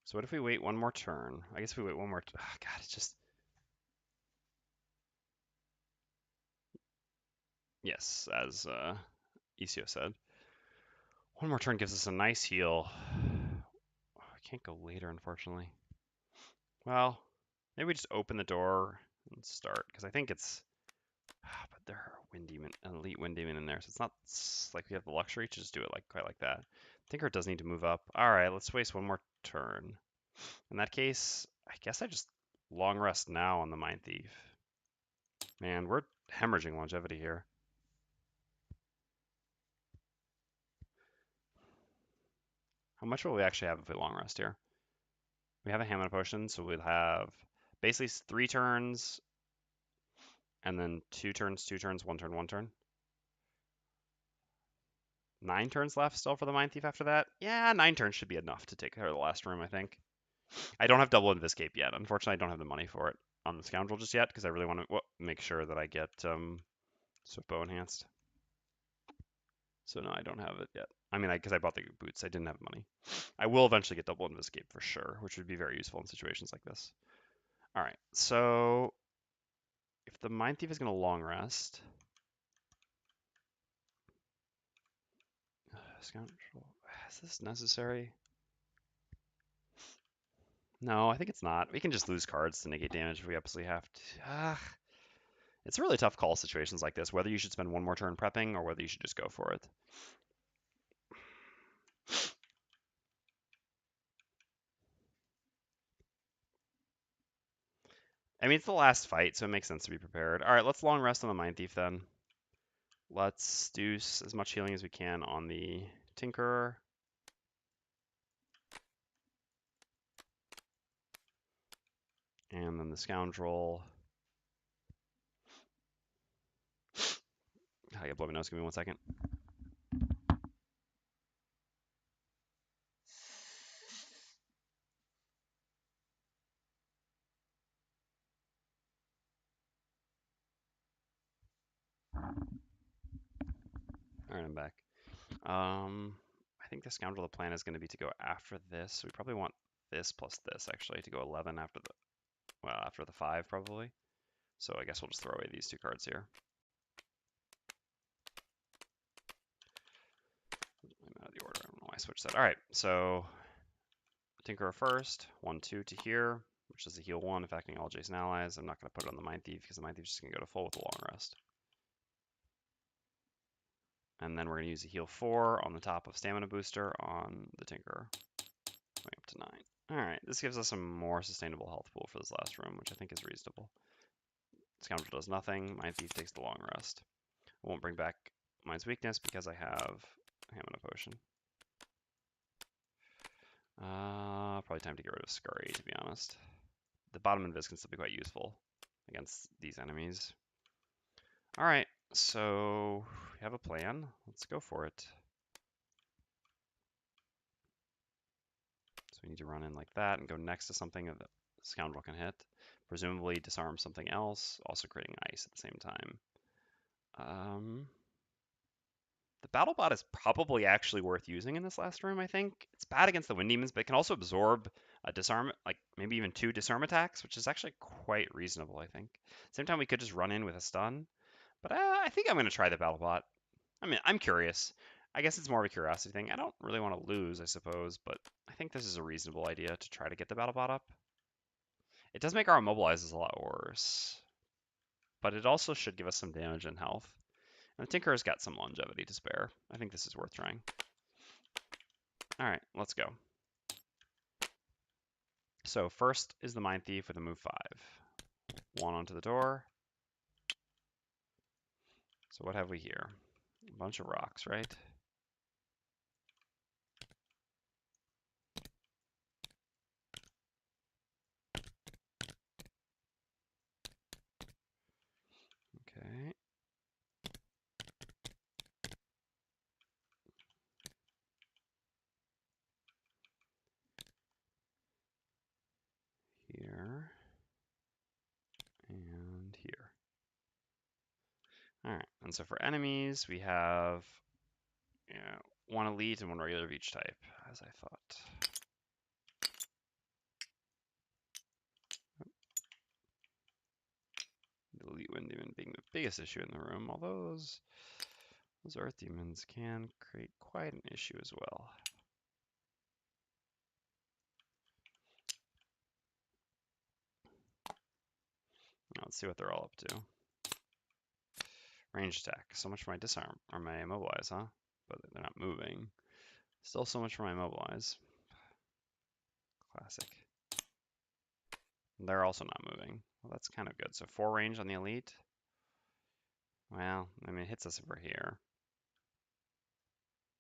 So what if we wait one more turn? I guess we wait one more. Oh, God, it's just. Yes, as Isio said. One more turn gives us a nice heal. Oh, I can't go later, unfortunately. Well, maybe we just open the door and start, because I think it's. But there are wind demon, an elite wind demon in there, so it's not like we have the luxury to just do it like quite like that. Tinker does need to move up. All right, let's waste one more turn. In that case, I guess I just long rest now on the Mindthief. Man, we're hemorrhaging longevity here. How much will we actually have if we long rest here? We have a Hammer Potion, so we'll have basically 3 turns, and then 2 turns, 2 turns, 1 turn, 1 turn. 9 turns left still for the Mindthief after that? Yeah, 9 turns should be enough to take care of the last room, I think. I don't have double Inviscape yet. Unfortunately, I don't have the money for it on the Scoundrel just yet, because I really want to make sure that I get Swift Bow enhanced. So no, I don't have it yet. I mean, because I bought the boots, I didn't have money. I will eventually get double Inviscape for sure, which would be very useful in situations like this. All right, so if the Mindthief is going to long rest, Scoundrel, is this necessary? No, I think it's not. We can just lose cards to negate damage if we absolutely have to. It's a really tough call situations like this, whether you should spend one more turn prepping or whether you should just go for it. I mean, it's the last fight, so it makes sense to be prepared. All right, let's long rest on the Mindthief then. Let's do as much healing as we can on the Tinkerer. And then the Scoundrel. I got blow my nose. Give me 1 second. All right, I'm back. I think the Scoundrel, the plan is going to be to go after this. We probably want this plus this, actually, to go 11 after the, well, after the 5, probably. So I guess we'll just throw away these 2 cards here. I'm out of the order. I don't know why I switched that. All right, so Tinkerer first, 1/2 to here, which is a heal 1, affecting all adjacent allies. I'm not going to put it on the Mindthief because the Mindthief is just going to go to full with a long rest. And then we're going to use a heal 4 on the top of Stamina Booster on the Tinkerer, going up to 9. Alright, this gives us a more sustainable health pool for this last room, which I think is reasonable. Scoundrel does nothing, Mindthief takes the long rest. I won't bring back Mind's Weakness because I have Hamina Potion. Probably time to get rid of Scurry, to be honest. The bottom invis can still be quite useful against these enemies. Alright, so we have a plan. Let's go for it. So we need to run in like that and go next to something that the Scoundrel can hit. Presumably disarm something else, also creating ice at the same time. The BattleBot is probably actually worth using in this last room, I think. It's bad against the Wind Demons, but it can also absorb a disarm, like maybe even 2 disarm attacks, which is actually quite reasonable, I think. Same time, we could just run in with a stun. But I think I'm going to try the BattleBot. I mean, I'm curious. I guess it's more of a curiosity thing. I don't really want to lose, I suppose, but I think this is a reasonable idea to try to get the BattleBot up. It does make our immobilizes a lot worse, but it also should give us some damage and health. And the Tinkerer's got some longevity to spare. I think this is worth trying. Alright, let's go. So first is the Mindthief with a move 5. 1 onto the door. So what have we here? A bunch of rocks, right? Okay. Here. And here. Alright, and so for enemies, we have one elite and one regular of each type, as I thought. The elite wind demon being the biggest issue in the room, although those earth demons can create quite an issue as well. Now let's see what they're all up to. Range attack. So much for my disarm, or my immobilize, huh? But they're not moving. Still so much for my immobilize. Classic. They're also not moving. Well, that's kind of good. So 4 range on the elite. Well, I mean, it hits us if we're here.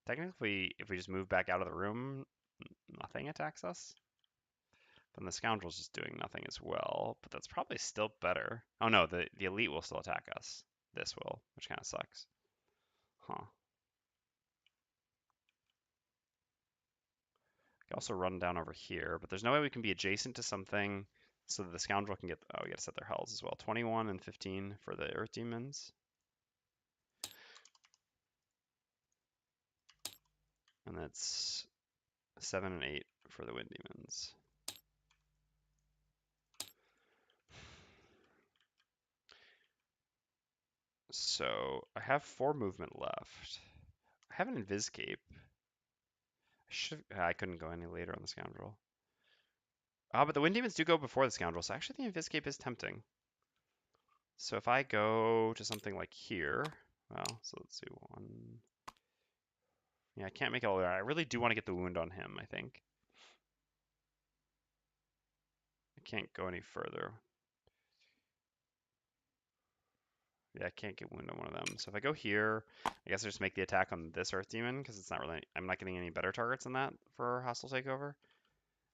Technically, if we just move back out of the room, nothing attacks us. Then the Scoundrel's just doing nothing as well, but that's probably still better. Oh no, the elite will still attack us. This will, which kind of sucks. Huh. We can also run down over here, but there's no way we can be adjacent to something so that the Scoundrel can get... Oh, we gotta set their hells as well. 21 and 15 for the Earth Demons. And that's 7 and 8 for the Wind Demons. So I have 4 movement left. I have an Invis Cape. I couldn't go any later on the Scoundrel. But the Wind Demons do go before the Scoundrel, so actually the Invis Cape is tempting. So if I go to something like here, well, so let's do 1. Yeah, I can't make it all the way. I really do want to get the wound on him, I think. I can't go any further. Yeah, I can't get wound on one of them. So if I go here, I guess I just make the attack on this Earth Demon, because it's not really, I'm not getting any better targets than that for Hostile Takeover.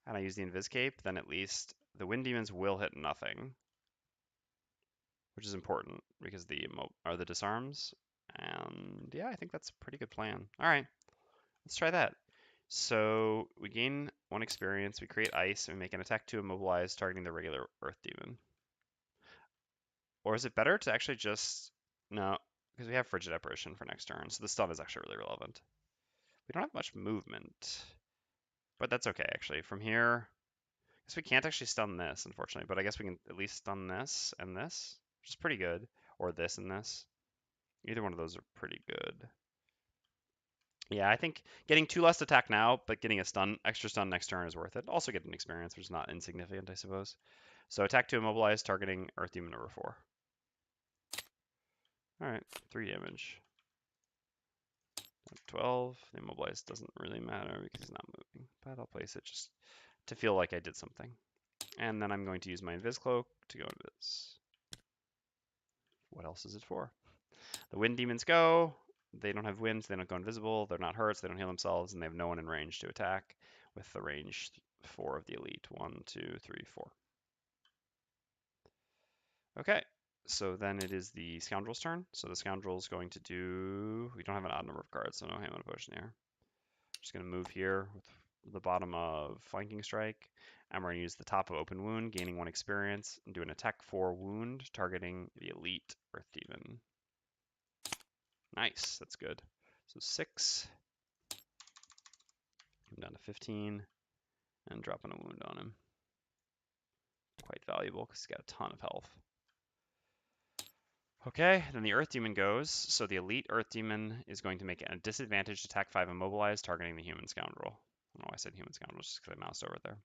And I use the Invis Cape, then at least the Wind Demons will hit nothing, which is important because the disarms. And yeah, I think that's a pretty good plan. All right, let's try that. So we gain 1 experience, we create ice, and we make an attack to immobilize targeting the regular Earth Demon. Or is it better to actually just... No, because we have Frigid Apparition for next turn, so the stun is actually really relevant. We don't have much movement, but that's okay, actually. From here, I guess we can't actually stun this, unfortunately, but I guess we can at least stun this and this, which is pretty good. Or this and this. Either one of those are pretty good. Yeah, I think getting 2 less attack now, but getting a extra stun next turn is worth it. Also get an experience, which is not insignificant, I suppose. So attack to immobilize, targeting Earth Demon number 4. Alright, 3 damage. 12. The immobilize doesn't really matter because he's not moving, but I'll place it just to feel like I did something. And then I'm going to use my Invis Cloak to go Invis. What else is it for? The Wind Demons go. They don't have wind, so they don't go invisible. They're not hurt, so they don't heal themselves, and they have no one in range to attack with the range 4 of the elite. 1, 2, 3, 4. Okay, so then it is the Scoundrels' turn. So the Scoundrel's going to do... We don't have an odd number of cards, so no Hammer Potion here. Just going to move here with the bottom of Flanking Strike. And we're going to use the top of Open Wound, gaining 1 experience, and do an attack 4 wound, targeting the elite Earth Demon. Nice, that's good. So 6. Come down to 15. And dropping a wound on him. Quite valuable because he's got a ton of health. Okay, then the Earth Demon goes. So the elite Earth Demon is going to make a disadvantaged attack 5 immobilized, targeting the human Scoundrel. I don't know why I said human Scoundrel, just because I moused over there.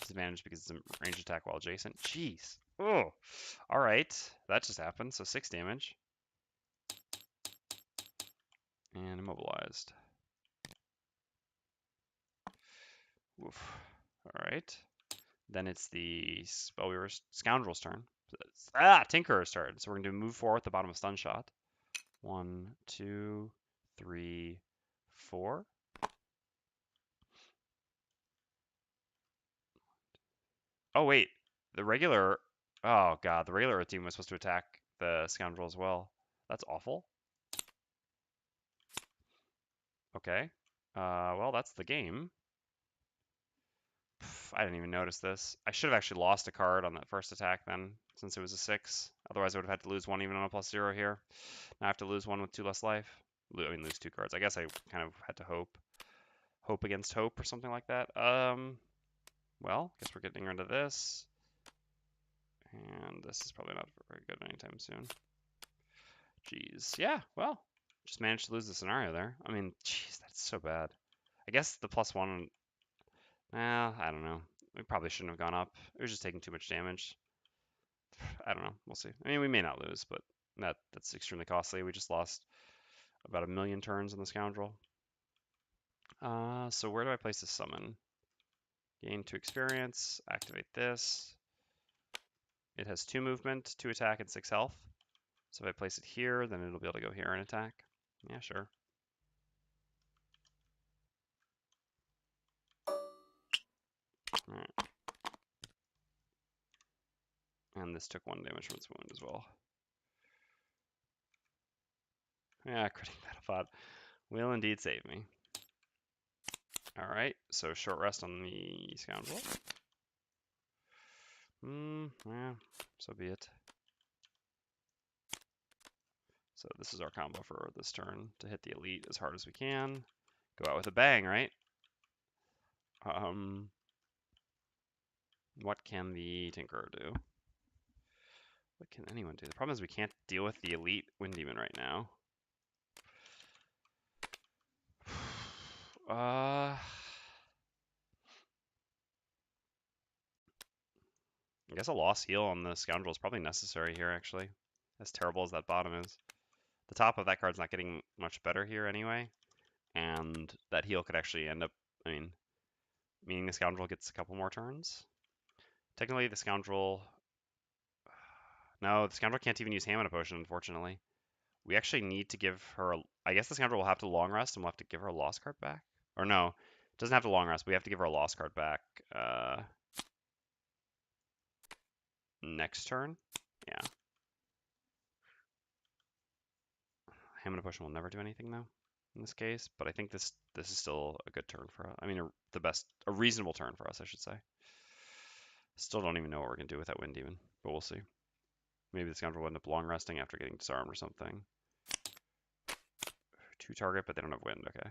Disadvantage because it's a range attack while adjacent. Jeez. Oh. Alright, that just happened. So 6 damage. And immobilized. Oof. Alright. Then it's the Scoundrel's turn. Tinkerer's turn. So we're going to move 4 at the bottom of Stun Shot. 1, 2, 3, 4. Oh, wait. The regular... Oh, God. The regular Earth Demon was supposed to attack the Scoundrel as well. That's awful. Okay. Well, that's the game. I didn't even notice this. I should have actually lost a card on that first attack then, since it was a 6. Otherwise, I would have had to lose 1 even on a +0 here. Now I have to lose 1 with 2 less life. I mean, lose 2 cards. I guess I kind of had to hope. Hope against hope or something like that. Well, guess we're getting rid of this. And this is probably not very good anytime soon. Jeez. Yeah, well, just managed to lose the scenario there. I mean, jeez, that's so bad. I guess the +1, I don't know. We probably shouldn't have gone up. It was just taking too much damage. I don't know. We'll see. I mean, we may not lose, but that's extremely costly. We just lost about 1,000,000 turns on the Scoundrel. So where do I place this summon? Gain 2 experience. Activate this. It has 2 movement, 2 attack, and 6 health. So if I place it here, then it'll be able to go here and attack. Yeah, sure. Alright. And this took 1 damage from its wound as well. Yeah, critting Battlebot will indeed save me. Alright, so short rest on the Scoundrel. Yeah, so be it. So this is our combo for this turn, to hit the elite as hard as we can. Go out with a bang, right? What can the Tinkerer do? What can anyone do? The problem is we can't deal with the elite Wind Demon right now. I guess a loss heal on the Scoundrel is probably necessary here, actually. As terrible as that bottom is. The top of that card's not getting much better here anyway. And that heal could actually end up, meaning the Scoundrel gets a couple more turns. Technically, the Scoundrel... No, the Scoundrel can't even use Hammer Potion, unfortunately. We actually need to give her... I guess the Scoundrel will have to long rest and we'll have to give her a lost card back. Or no, it doesn't have to long rest. We have to give her a lost card back next turn. Yeah. Hammer Potion will never do anything, though, in this case. But I think this is still a good turn for us. I mean, a reasonable turn for us, I should say. Still don't even know what we're going to do with that Wind Demon, but we'll see. Maybe the Scoundrel will end up long resting after getting disarmed or something. 2 target, but they don't have wind. Okay.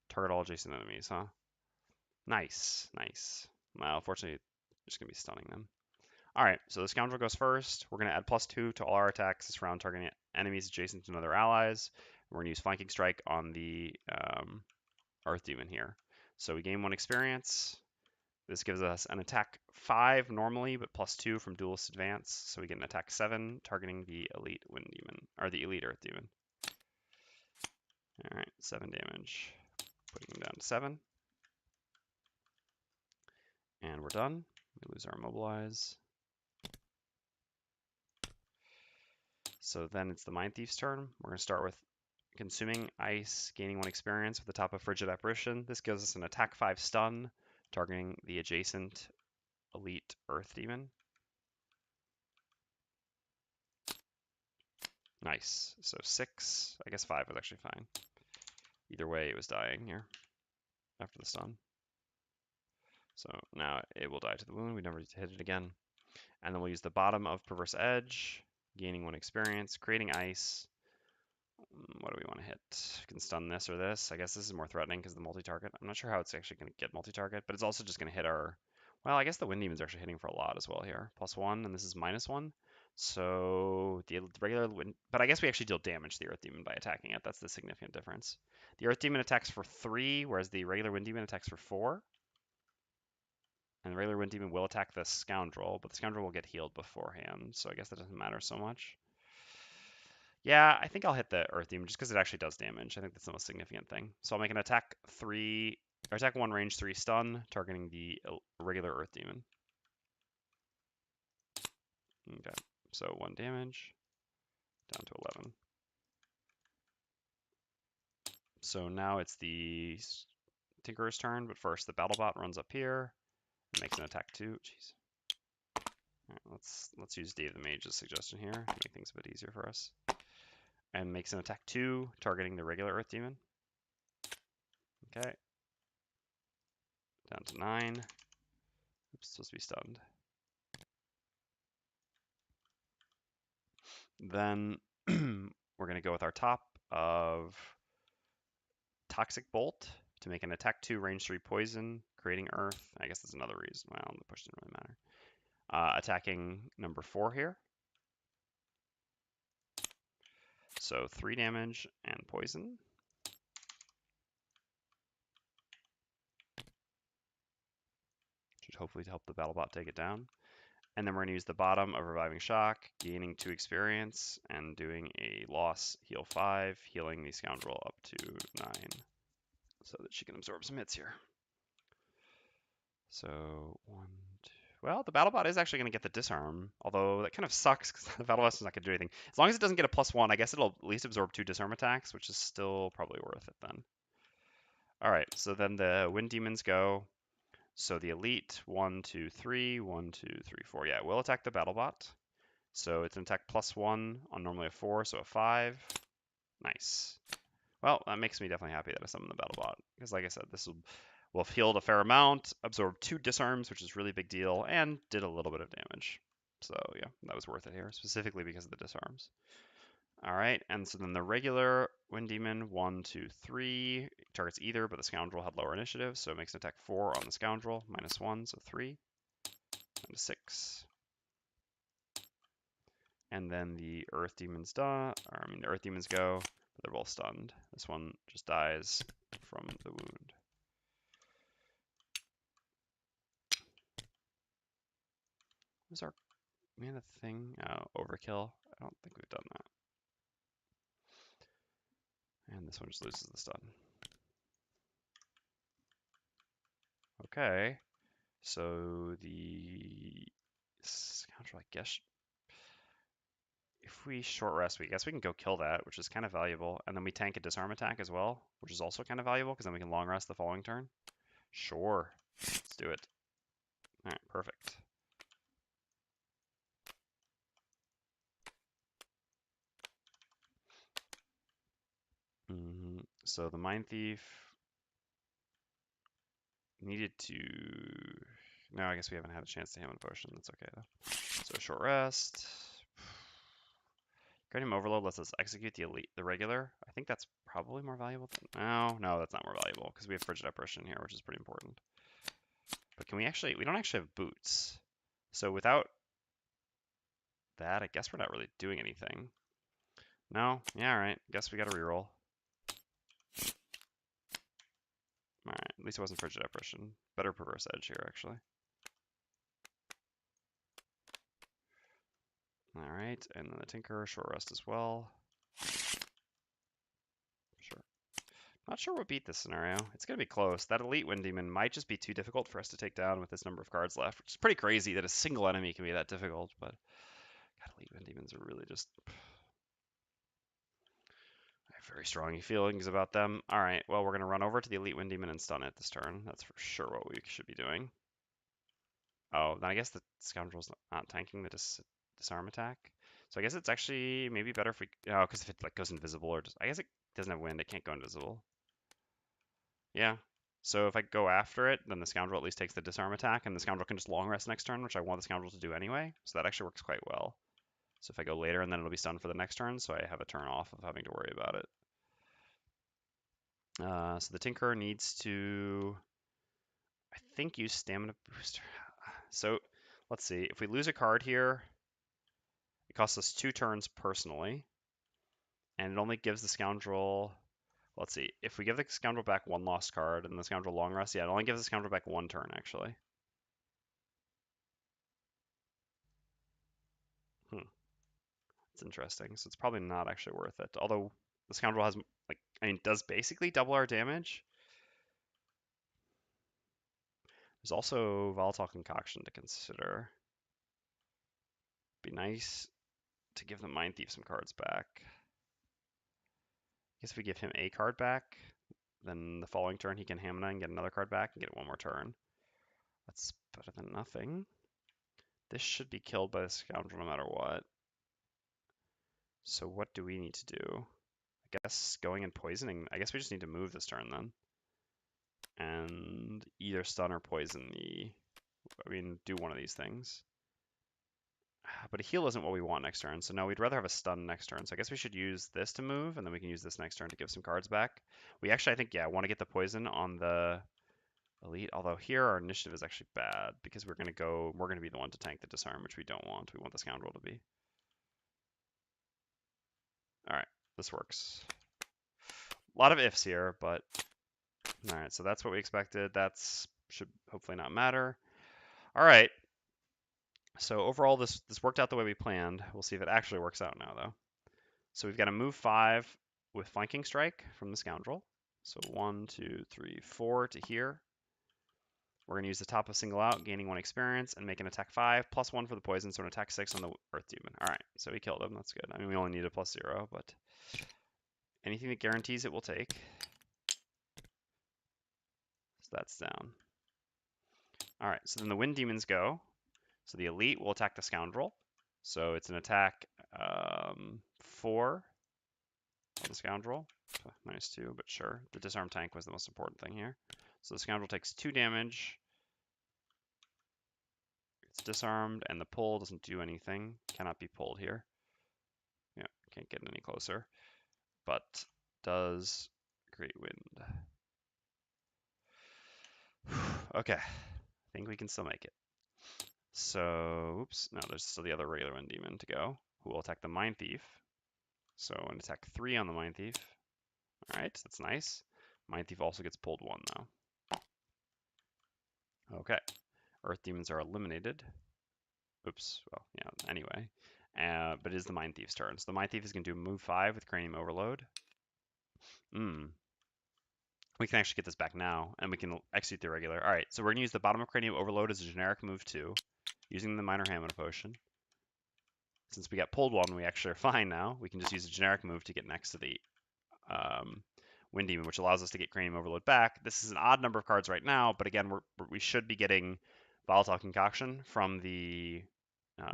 Target all adjacent enemies, huh? Nice, nice. Well, unfortunately, just going to be stunning them. All right, so the Scoundrel goes first. We're going to add +2 to all our attacks this round, targeting enemies adjacent to other allies. We're going to use Flanking Strike on the Earth Demon here. So we gain 1 experience. This gives us an attack 5 normally, but +2 from Duelist Advance. So we get an attack 7, targeting the Elite Wind Demon, or the Elite Earth Demon. All right, 7 damage. Putting him down to 7. And we're done. We lose our Immobilize. So then it's the Mindthief's turn. We're going to start with Consuming Ice, gaining 1 experience with the top of Frigid Apparition. This gives us an attack 5 stun, targeting the adjacent Elite Earth Demon. Nice. So 6. I guess 5 was actually fine. Either way, it was dying here after the stun. So now it will die to the wound. We never hit it again. And then we'll use the bottom of Perverse Edge, gaining 1 experience, creating ice. What do we want to hit? We can stun this or this. I guess this is more threatening because of the multi-target. I'm not sure how it's actually going to get multi-target, but it's also just going to hit our... Well, I guess the Wind Demon's actually hitting for a lot as well here. +1, and this is -1. So the regular Wind... But I guess we actually deal damage to the Earth Demon by attacking it. That's the significant difference. The Earth Demon attacks for 3, whereas the regular Wind Demon attacks for 4. And the regular Wind Demon will attack the Scoundrel, but the Scoundrel will get healed beforehand, so I guess that doesn't matter so much. Yeah, I think I'll hit the Earth Demon just because it actually does damage. I think that's the most significant thing. So I'll make an attack 3, or attack 1, range 3 stun, targeting the regular Earth Demon. Okay, so 1 damage, down to 11. So now it's the Tinkerer's turn, but first the BattleBot runs up here and makes an attack 2. Jeez. All right, let's use Dave the Mage's suggestion here to make things a bit easier for us. And makes an attack 2, targeting the regular Earth Demon. Okay. Down to 9. Oops, supposed to be stunned. Then we're going to go with our top of Toxic Bolt to make an attack 2, range 3 poison, creating Earth. I guess that's another reason. Well, the push didn't really matter. Attacking number 4 here. So 3 damage and poison. Should hopefully help the BattleBot take it down. And then we're going to use the bottom of Reviving Shock, gaining 2 experience, and doing a loss, heal 5, healing the Scoundrel up to 9, so that she can absorb some hits here. So 1, 2. Well, the BattleBot is actually going to get the disarm, although that kind of sucks because the BattleBot is not going to do anything. As long as it doesn't get a +1, I guess it'll at least absorb 2 disarm attacks, which is still probably worth it then. All right, so then the Wind Demons go. So the Elite, 1, 2, 3, 1, 2, 3, 4. Yeah, it will attack the BattleBot. So it's an attack +1 on normally a 4, so a 5. Nice. Well, that makes me definitely happy that I summoned the BattleBot, because like I said, this will have healed a fair amount, absorbed 2 disarms, which is a really big deal, and did a little bit of damage. So yeah, that was worth it here, specifically because of the disarms. All right, and so then the regular Wind Demon, 1, 2, 3, targets either, but the Scoundrel had lower initiative, so it makes an attack 4 on the Scoundrel, -1, so 3, and a 6. And then the Earth Demons the Earth Demons go, but they're both stunned. This one just dies from the wound. Was our mana thing? Oh, overkill. I don't think we've done that. And this one just loses the stun. Okay. So the Scoundrel, I guess, if we short rest, we guess we can go kill that, which is kind of valuable. And then we tank a disarm attack as well, which is also kind of valuable because then we can long rest the following turn. Sure. Let's do it. All right, perfect. So the Mindthief needed to... No, I guess we haven't had a chance to hammer the potion. That's okay, though. So short rest. Cranium Overload lets us execute the elite, the regular. I think that's probably more valuable than... No, that's not more valuable, because we have Frigid Apparition here, which is pretty important. But can we actually... We don't actually have boots. So without that, I guess we're not really doing anything. No? Yeah, alright. Guess we gotta reroll. Alright, at least it wasn't Frigid Apparition. Better Perverse Edge here, actually. Alright, and then the Tinker, short rest as well. Sure. Not sure what beat this scenario. It's going to be close. That Elite Wind Demon might just be too difficult for us to take down with this number of cards left, which is pretty crazy that a single enemy can be that difficult, but God, Elite Wind Demons are really just... I have very strong feelings about them. Alright, well, we're going to run over to the Elite Wind Demon and stun it this turn. That's for sure what we should be doing. Oh, then I guess the Scoundrel's not tanking the disarm attack. So I guess it's actually maybe better if we... Oh, because if it like goes invisible or just... I guess it doesn't have wind. It can't go invisible. Yeah. So if I go after it, then the Scoundrel at least takes the disarm attack, and the Scoundrel can just long rest next turn, which I want the Scoundrel to do anyway. So that actually works quite well. So if I go later, and then it'll be stunned for the next turn, so I have a turn off of having to worry about it. So the Tinker needs to, I think, use Stamina Booster. So let's see. If we lose a card here, it costs us 2 turns personally, and it only gives the Scoundrel... Let's see. If we give the Scoundrel back 1 lost card and the Scoundrel long rest, yeah, it only gives the Scoundrel back 1 turn, actually. It's interesting. So it's probably not actually worth it. Although the Scoundrel has, like, I mean, does basically double our damage. There's also Volatile Concoction to consider. Be nice to give the Mindthief some cards back. I guess if we give him a card back, then the following turn he can Hamina and get another card back and get it 1 more turn. That's better than nothing. This should be killed by the Scoundrel no matter what. So what do we need to do? I guess going and poisoning. I guess we just need to move this turn then. And either stun or poison the... I mean, do one of these things. But a heal isn't what we want next turn, so no, we'd rather have a stun next turn. So I guess we should use this to move, and then we can use this next turn to give some cards back. We actually, I think, yeah, want to get the poison on the Elite, although here our initiative is actually bad, because we're going to be the one to tank the disarm, which we don't want. We want the Scoundrel to be. Alright, this works. A lot of ifs here, but... Alright, so that's what we expected. That's should hopefully not matter. Alright. So overall, this worked out the way we planned. We'll see if it actually works out now, though. So we've got a move 5 with Flanking Strike from the Scoundrel. So 1, 2, 3, 4 to here. We're going to use the top of Single Out, gaining 1 experience, and make an attack 5, plus 1 for the poison, so an attack 6 on the Earth Demon. Alright, so we killed him. That's good. I mean, we only need a plus 0, but anything that guarantees it will take. So that's down. Alright, so then the Wind Demons go. So the Elite will attack the Scoundrel. So it's an attack 4 on the Scoundrel. -2, but sure. The disarm tank was the most important thing here. So the Scoundrel takes 2 damage. It's disarmed, and the pull doesn't do anything. Cannot be pulled here. Yeah, can't get any closer. But does Great Wind. Okay, I think we can still make it. So, oops, no, there's still the other regular Wind Demon to go, who will attack the Mindthief. So an attack 3 on the Mindthief. Alright, that's nice. Mindthief also gets pulled 1 though. Okay. Earth Demons are eliminated. Oops, well, yeah, anyway. But it is the Mindthief's turn. So the Mindthief is going to do move 5 with Cranium Overload. We can actually get this back now, and we can execute the regular. Alright, so we're going to use the bottom of Cranium Overload as a generic move 2, using the Minor Hamina Potion. Since we got pulled 1, we actually are fine now. We can just use a generic move to get next to the Wind Demon, which allows us to get Cranium Overload back. This is an odd number of cards right now, but again, we should be getting Volatile Concoction from the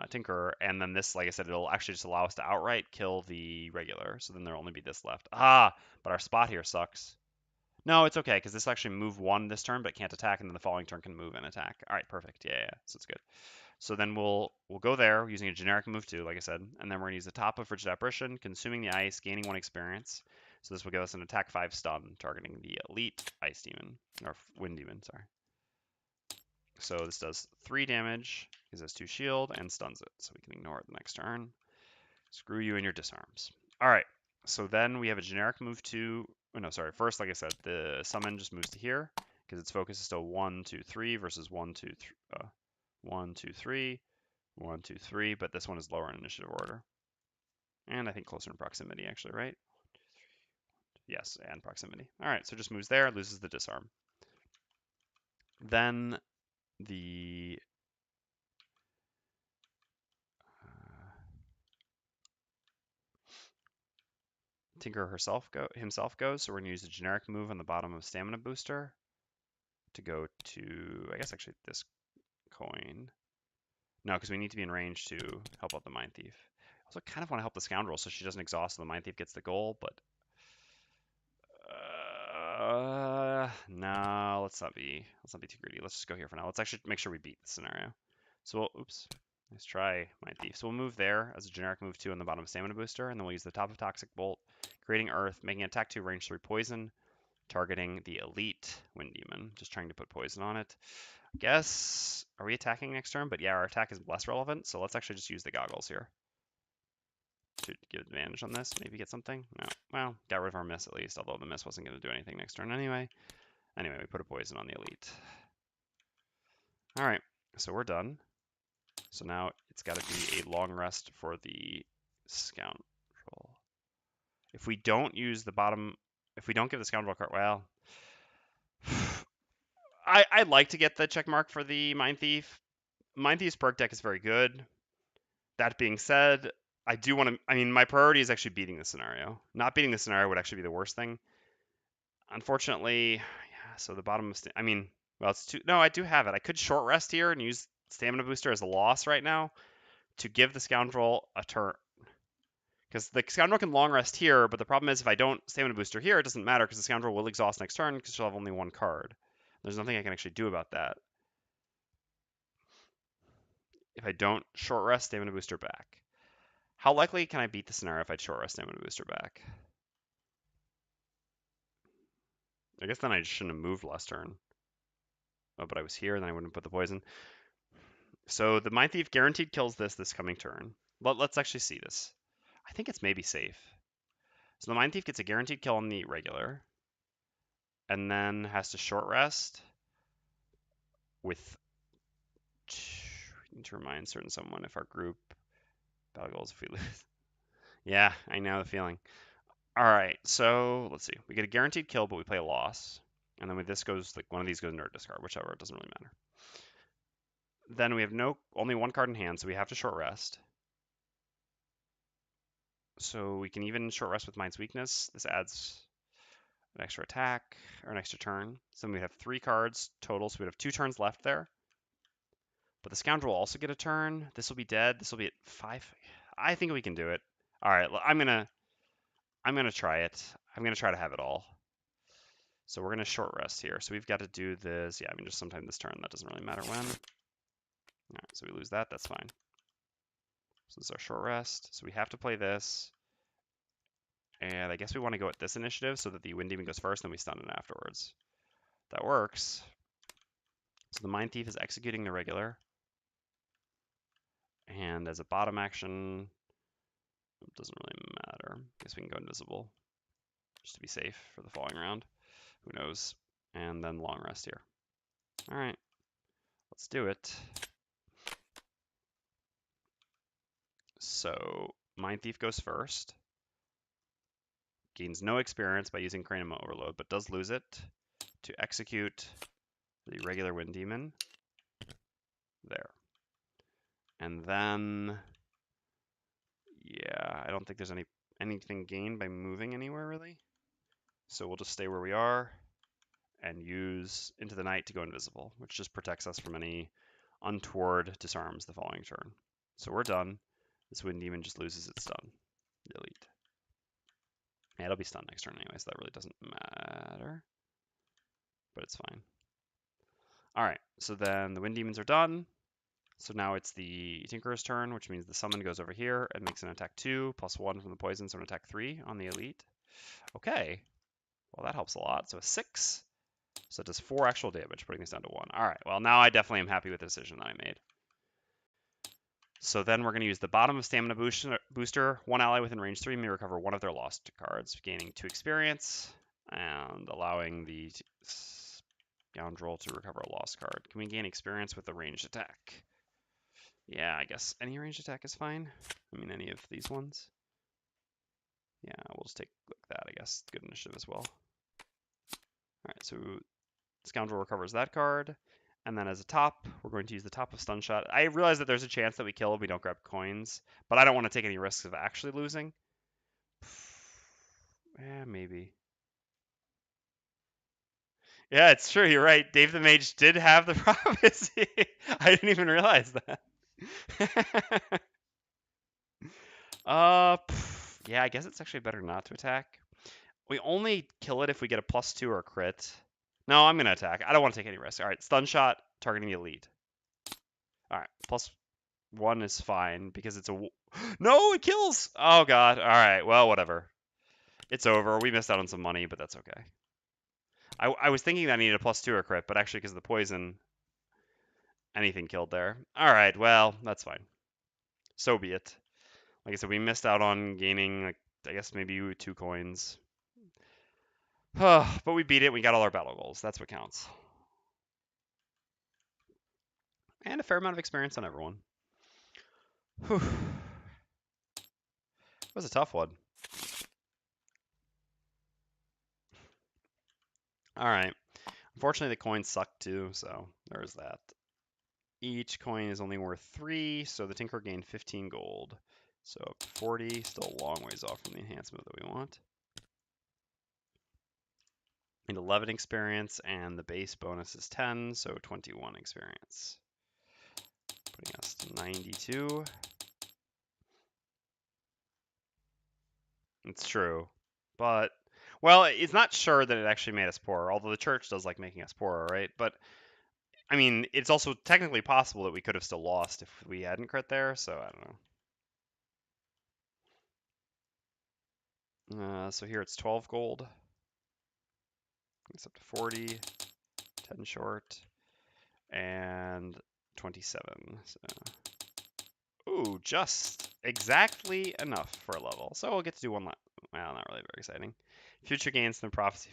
Tinkerer, and then this, like I said, it'll actually just allow us to outright kill the regular, so then there'll only be this left. But our spot here sucks. No, it's okay, because this will actually move 1 this turn, but can't attack, and then the following turn can move and attack. Alright, perfect. Yeah, so it's good. So then we'll go there using a generic move 2, like I said, and then we're going to use the top of Frigid Apparition, consuming the ice, gaining 1 experience. So this will give us an attack 5 stun, targeting the Elite Ice Demon, or Wind Demon, sorry. So this does 3 damage, gives us 2 shield, and stuns it, so we can ignore it the next turn. Screw you and your disarms. Alright, so then we have a generic move 2 Oh, no, sorry. First, like I said, the summon just moves to here because its focus is still 1, 2, 3 versus 1, 2, 3, 1, 2, 3, 1, 2, 3. But this one is lower in initiative order, and I think closer in proximity, actually, right? Yes, and proximity. All right, so just moves there, loses the disarm. Then the Tinker himself goes, so we're gonna use a generic move on the bottom of Stamina Booster to go to, I guess actually this coin. No, because we need to be in range to help out the Mindthief. I also kind of want to help the Scoundrel so she doesn't exhaust so the Mindthief gets the goal, but no, let's not be too greedy. Let's just go here for now. Let's actually make sure we beat the scenario. So oops. Let's try Mindthief. So we'll move there as a generic move 2 on the bottom of Stamina Booster, and then we'll use the top of Toxic Bolt, creating Earth, making attack 2, range 3 poison, targeting the Elite Wind Demon. Just trying to put poison on it. Guess, are we attacking next turn? But yeah, our attack is less relevant, so let's actually just use the goggles here to give advantage on this. Maybe get something? No. Well, got rid of our miss at least, although the miss wasn't going to do anything next turn anyway. Anyway, we put a poison on the Elite. All right, so we're done. So now it's got to be a long rest for the Scoundrel. If we don't use the bottom, if we don't give the Scoundrel card, well, I'd like to get the check mark for the Mindthief. Mindthief's perk deck is very good. That being said, I do want to, I mean, my priority is actually beating the scenario. Not beating the scenario would actually be the worst thing. Unfortunately, yeah, so the bottom of, I mean, well, it's too, no, I do have it. I could short rest here and use Stamina Booster as a loss right now to give the Scoundrel a turn. Because the Scoundrel can long rest here, but the problem is if I don't Stamina Booster here, it doesn't matter because the Scoundrel will exhaust next turn because she'll have only one card. There's nothing I can actually do about that. If I don't short rest Stamina Booster back. How likely can I beat the scenario if I short rest Stamina Booster back? I guess then I shouldn't have moved last turn. Oh, but I was here, and then I wouldn't put the poison. So the Mindthief guaranteed kills this coming turn. Let's actually see this. I think it's maybe safe. So the Mindthief gets a guaranteed kill on the regular, and then has to short rest with. We need to remind certain someone if our group battle goals if we lose. Yeah, I know the feeling. All right, so let's see. We get a guaranteed kill, but we play a loss. And then when this goes, like one of these goes into our discard, whichever, it doesn't really matter. Then we have only one card in hand, so we have to short rest. So we can even short rest with Mind's Weakness. This adds an extra attack or an extra turn. So then we have 3 cards total, so we have 2 turns left there. But the Scoundrel will also get a turn. This will be dead. This will be at 5. I think we can do it. All right, I'm gonna try it. I'm gonna try to have it all. So we're gonna short rest here. So we've got to do this. Yeah, I mean just sometime this turn. That doesn't really matter when. All right, so we lose that. That's fine. So this is our short rest. So we have to play this. And I guess we want to go at this initiative so that the Wind Demon goes first, then we stun it afterwards. That works. So the Mindthief is executing the regular. And as a bottom action, it doesn't really matter. I guess we can go invisible just to be safe for the following round. Who knows? And then long rest here. All right, let's do it. So Mindthief goes first. Gains no experience by using Cranium Overload, but does lose it to execute the regular Wind Demon. There. And then, yeah, I don't think there's anything gained by moving anywhere, really. So we'll just stay where we are and use Into the Night to go invisible, which just protects us from any untoward disarms the following turn. So we're done. This Wind Demon just loses its stun. Delete. Yeah, it'll be stunned next turn anyway, so that really doesn't matter. But it's fine. All right, so then the Wind Demons are done. So now it's the Tinkerer's turn, which means the summon goes over here and makes an attack 2, +1 from the poison, so an attack 3 on the Elite. Okay, well that helps a lot. So a 6, so it does 4 actual damage, putting this down to 1. All right, well now I definitely am happy with the decision that I made. So then we're going to use the bottom of Stamina Booster. 1 ally within range 3 may recover 1 of their lost cards, gaining 2 experience. and allowing the Scoundrel to recover a lost card. Can we gain experience with a ranged attack? Yeah, I guess any ranged attack is fine. I mean, any of these ones. Yeah, we'll just take that, I guess. Good initiative as well. Alright, so Scoundrel recovers that card. And then as a top, we're going to use the top of Stun Shot. I realize that there's a chance that we kill if we don't grab coins, but I don't want to take any risks of actually losing. Yeah, maybe. Yeah, it's true. You're right. Dave the Mage did have the prophecy. I didn't even realize that. Yeah, I guess it's actually better not to attack. We only kill it if we get a +2 or a crit. No, I'm gonna attack. I don't want to take any risks. All right, Stun Shot targeting the elite. All right, +1 is fine because it's a. No, it kills. Oh god. All right. Well, whatever. It's over. We missed out on some money, but that's okay. I was thinking that I needed a +2 or crit, but actually because of the poison, anything killed there. All right. Well, that's fine. So be it. Like I said, we missed out on gaining, like, I guess maybe 2 coins. But we beat it. We got all our battle goals. That's what counts. And a fair amount of experience on everyone. Whew. It was a tough one. All right. Unfortunately, the coins suck too, so there's that. Each coin is only worth 3, so the Tinker gained 15 gold. So 40, still a long ways off from the enhancement that we want. And 11 experience, and the base bonus is 10, so 21 experience. Putting us to 92. It's true. But, well, it's not sure that it actually made us poorer, although the church does like making us poorer, right? But, I mean, it's also technically possible that we could have still lost if we hadn't crit there, so I don't know. So here it's 12 gold. It's up to 40, 10 short, and 27. So, ooh, just exactly enough for a level. So we'll get to do one last. Well, not really very exciting. Future gains from the prophecy.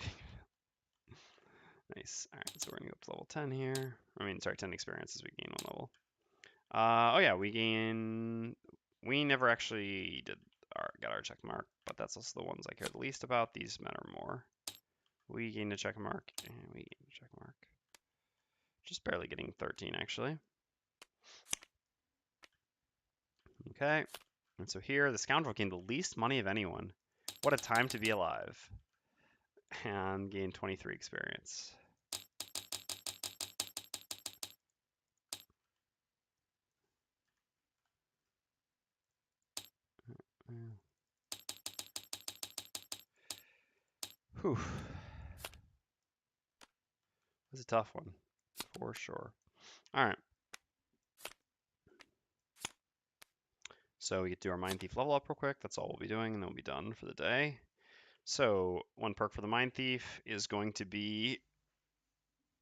Nice. All right, so we're gonna go up to level 10 here. I mean, sorry, 10 experience as we gain 1 level. Oh yeah, we never actually got our check mark, but that's also the ones I care the least about. These matter more. We gained a check mark, and we gained a check mark. Just barely getting 13 actually. Okay, and so here the Scoundrel gained the least money of anyone. What a time to be alive. And gained 23 experience. Whew. This is a tough one, for sure. All right. So we get to do our Mindthief level up real quick. That's all we'll be doing, and then we'll be done for the day. So one perk for the Mindthief is going to be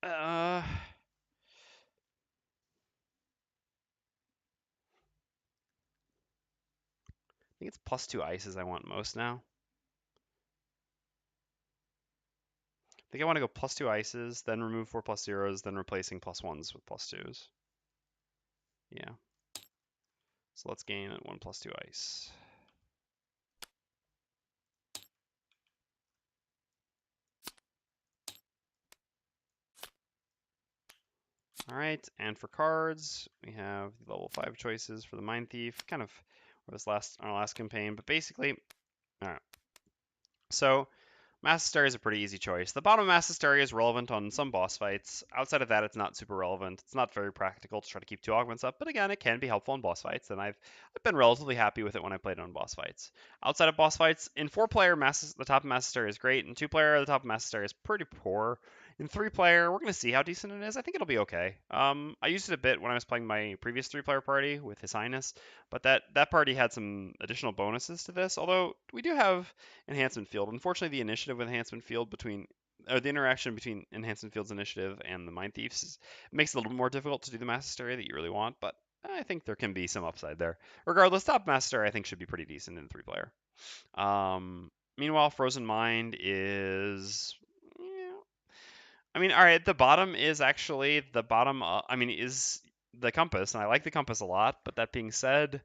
I think it's +2 ices I want most now. I think I want to go +2 ices, then remove 4 +0s, then replacing +1s with +2s. Yeah. So let's gain 1 +2 ice. All right, and for cards, we have the level 5 choices for the Mindthief, kind of our last campaign, but basically, all right. So Mass Hysteria is a pretty easy choice. The bottom of Mass Hysteria is relevant on some boss fights. Outside of that, it's not super relevant. It's not very practical to try to keep 2 augments up, but again, it can be helpful in boss fights, and I've been relatively happy with it when I played it on boss fights. Outside of boss fights, in 4-player, the top of Mass Hysteria is great. In 2-player, the top of Mass Hysteria is pretty poor. In 3-player, we're going to see how decent it is. I think it'll be okay. I used it a bit when I was playing my previous 3-player party with His Highness, but that party had some additional bonuses to this, although we do have Enhancement Field. Unfortunately, the initiative with Enhancement Field the interaction between Enhancement Field's initiative and the Mindthief's makes it a little more difficult to do the Mass Hysteria that you really want, but I think there can be some upside there. Regardless, top Mass Hysteria I think should be pretty decent in 3-player. Meanwhile, Frozen Mind is, yeah, I mean, all right, the bottom is actually the bottom. I mean, is the compass, and I like the compass a lot. But that being said,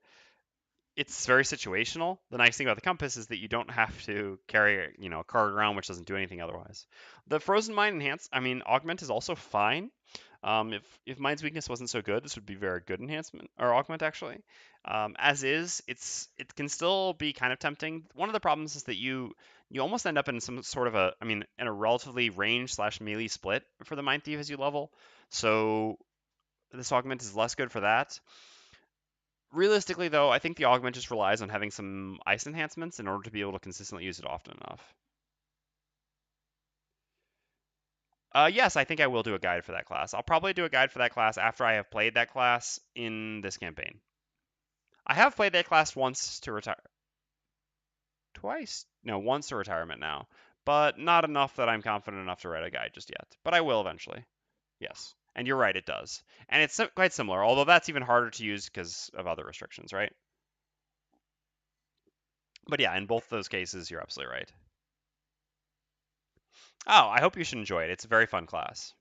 it's very situational. The nice thing about the compass is that you don't have to carry, a card around, which doesn't do anything otherwise. The Frozen Mind enhance, I mean, augment is also fine. If Mind's weakness wasn't so good, this would be very good enhancement or augment actually. As is, it can still be kind of tempting. One of the problems is that you almost end up in some sort of in a relatively range slash melee split for the Mind Thief as you level. So this augment is less good for that. Realistically, though, I think the augment just relies on having some ice enhancements in order to be able to consistently use it often enough. Yes, I think I will do a guide for that class. I'll probably do a guide for that class after I have played that class in this campaign. I have played that class once to retire. Twice? No, once to retirement now. But not enough that I'm confident enough to write a guide just yet. But I will eventually. Yes. And you're right, it does. And it's quite similar, although that's even harder to use because of other restrictions, right? But yeah, in both those cases, you're absolutely right. Oh, I hope you should enjoy it. It's a very fun class.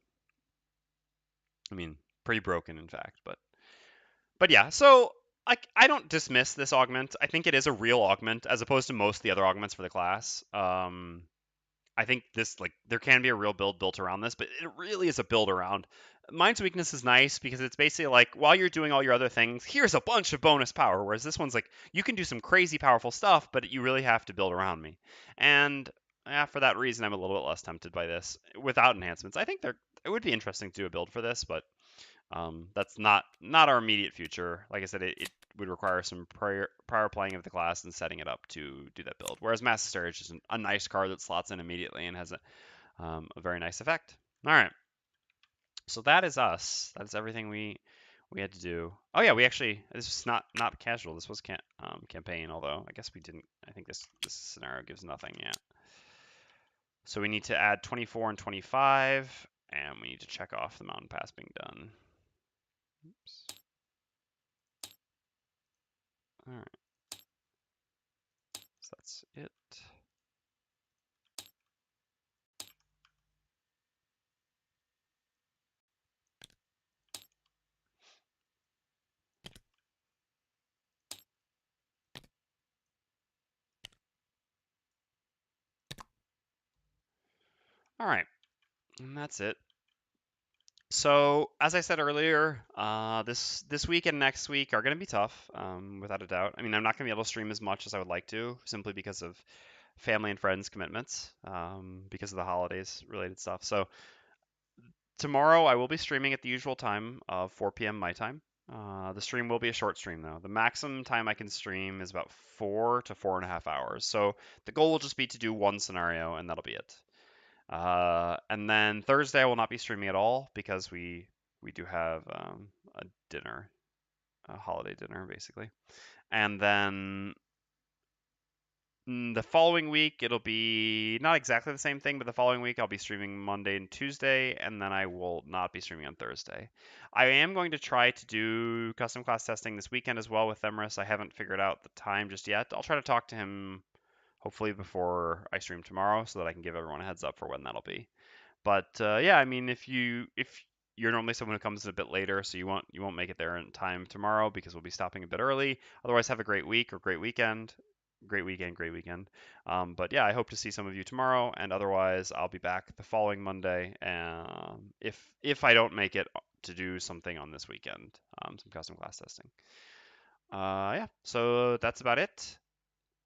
I mean, pretty broken, in fact, but yeah. So I don't dismiss this augment. I think it is a real augment as opposed to most of the other augments for the class. I think this there can be a real build built around this, but it really is a build around. Mind's weakness is nice because it's basically like while you're doing all your other things, here's a bunch of bonus power. Whereas this one's like you can do some crazy powerful stuff, but you really have to build around me. And for that reason, I'm a little bit less tempted by this without enhancements. I think it would be interesting to do a build for this, but that's not our immediate future. Like I said, it would require some prior playing of the class and setting it up to do that build. Whereas Mass Hysteria is just a nice card that slots in immediately and has a very nice effect. All right, so that is us. That is everything we had to do. Oh yeah, we actually this is not casual. This was campaign, although I guess we didn't. I think this scenario gives nothing yet. So we need to add 24 and 25, and we need to check off the mountain pass being done. Oops. All right. So that's it. All right, and that's it. So as I said earlier, this week and next week are going to be tough, without a doubt. I mean, I'm not going to be able to stream as much as I would like to, simply because of family and friends commitments, because of the holidays related stuff. So tomorrow I will be streaming at the usual time of 4 p.m. my time. The stream will be a short stream though. The maximum time I can stream is about 4 to 4.5 hours. So the goal will just be to do one scenario, and that'll be it. And then Thursday I will not be streaming at all because we do have a dinner, a holiday dinner basically. And then the following week it'll be not exactly the same thing, but the following week I'll be streaming Monday and Tuesday, and then I will not be streaming on Thursday. I am going to try to do custom class testing this weekend as well with Themris. I haven't figured out the time just yet. I'll try to talk to him hopefully before I stream tomorrow so that I can give everyone a heads up for when that'll be. But yeah, I mean, if you're normally someone who comes a bit later, so you won't make it there in time tomorrow because we'll be stopping a bit early. Otherwise, have a great week or great weekend. Great weekend, great weekend. But yeah, I hope to see some of you tomorrow, and otherwise, I'll be back the following Monday. If I don't make it to do something on this weekend, some custom class testing. Yeah, so that's about it.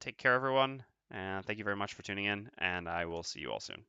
Take care, everyone, and thank you very much for tuning in, and I will see you all soon.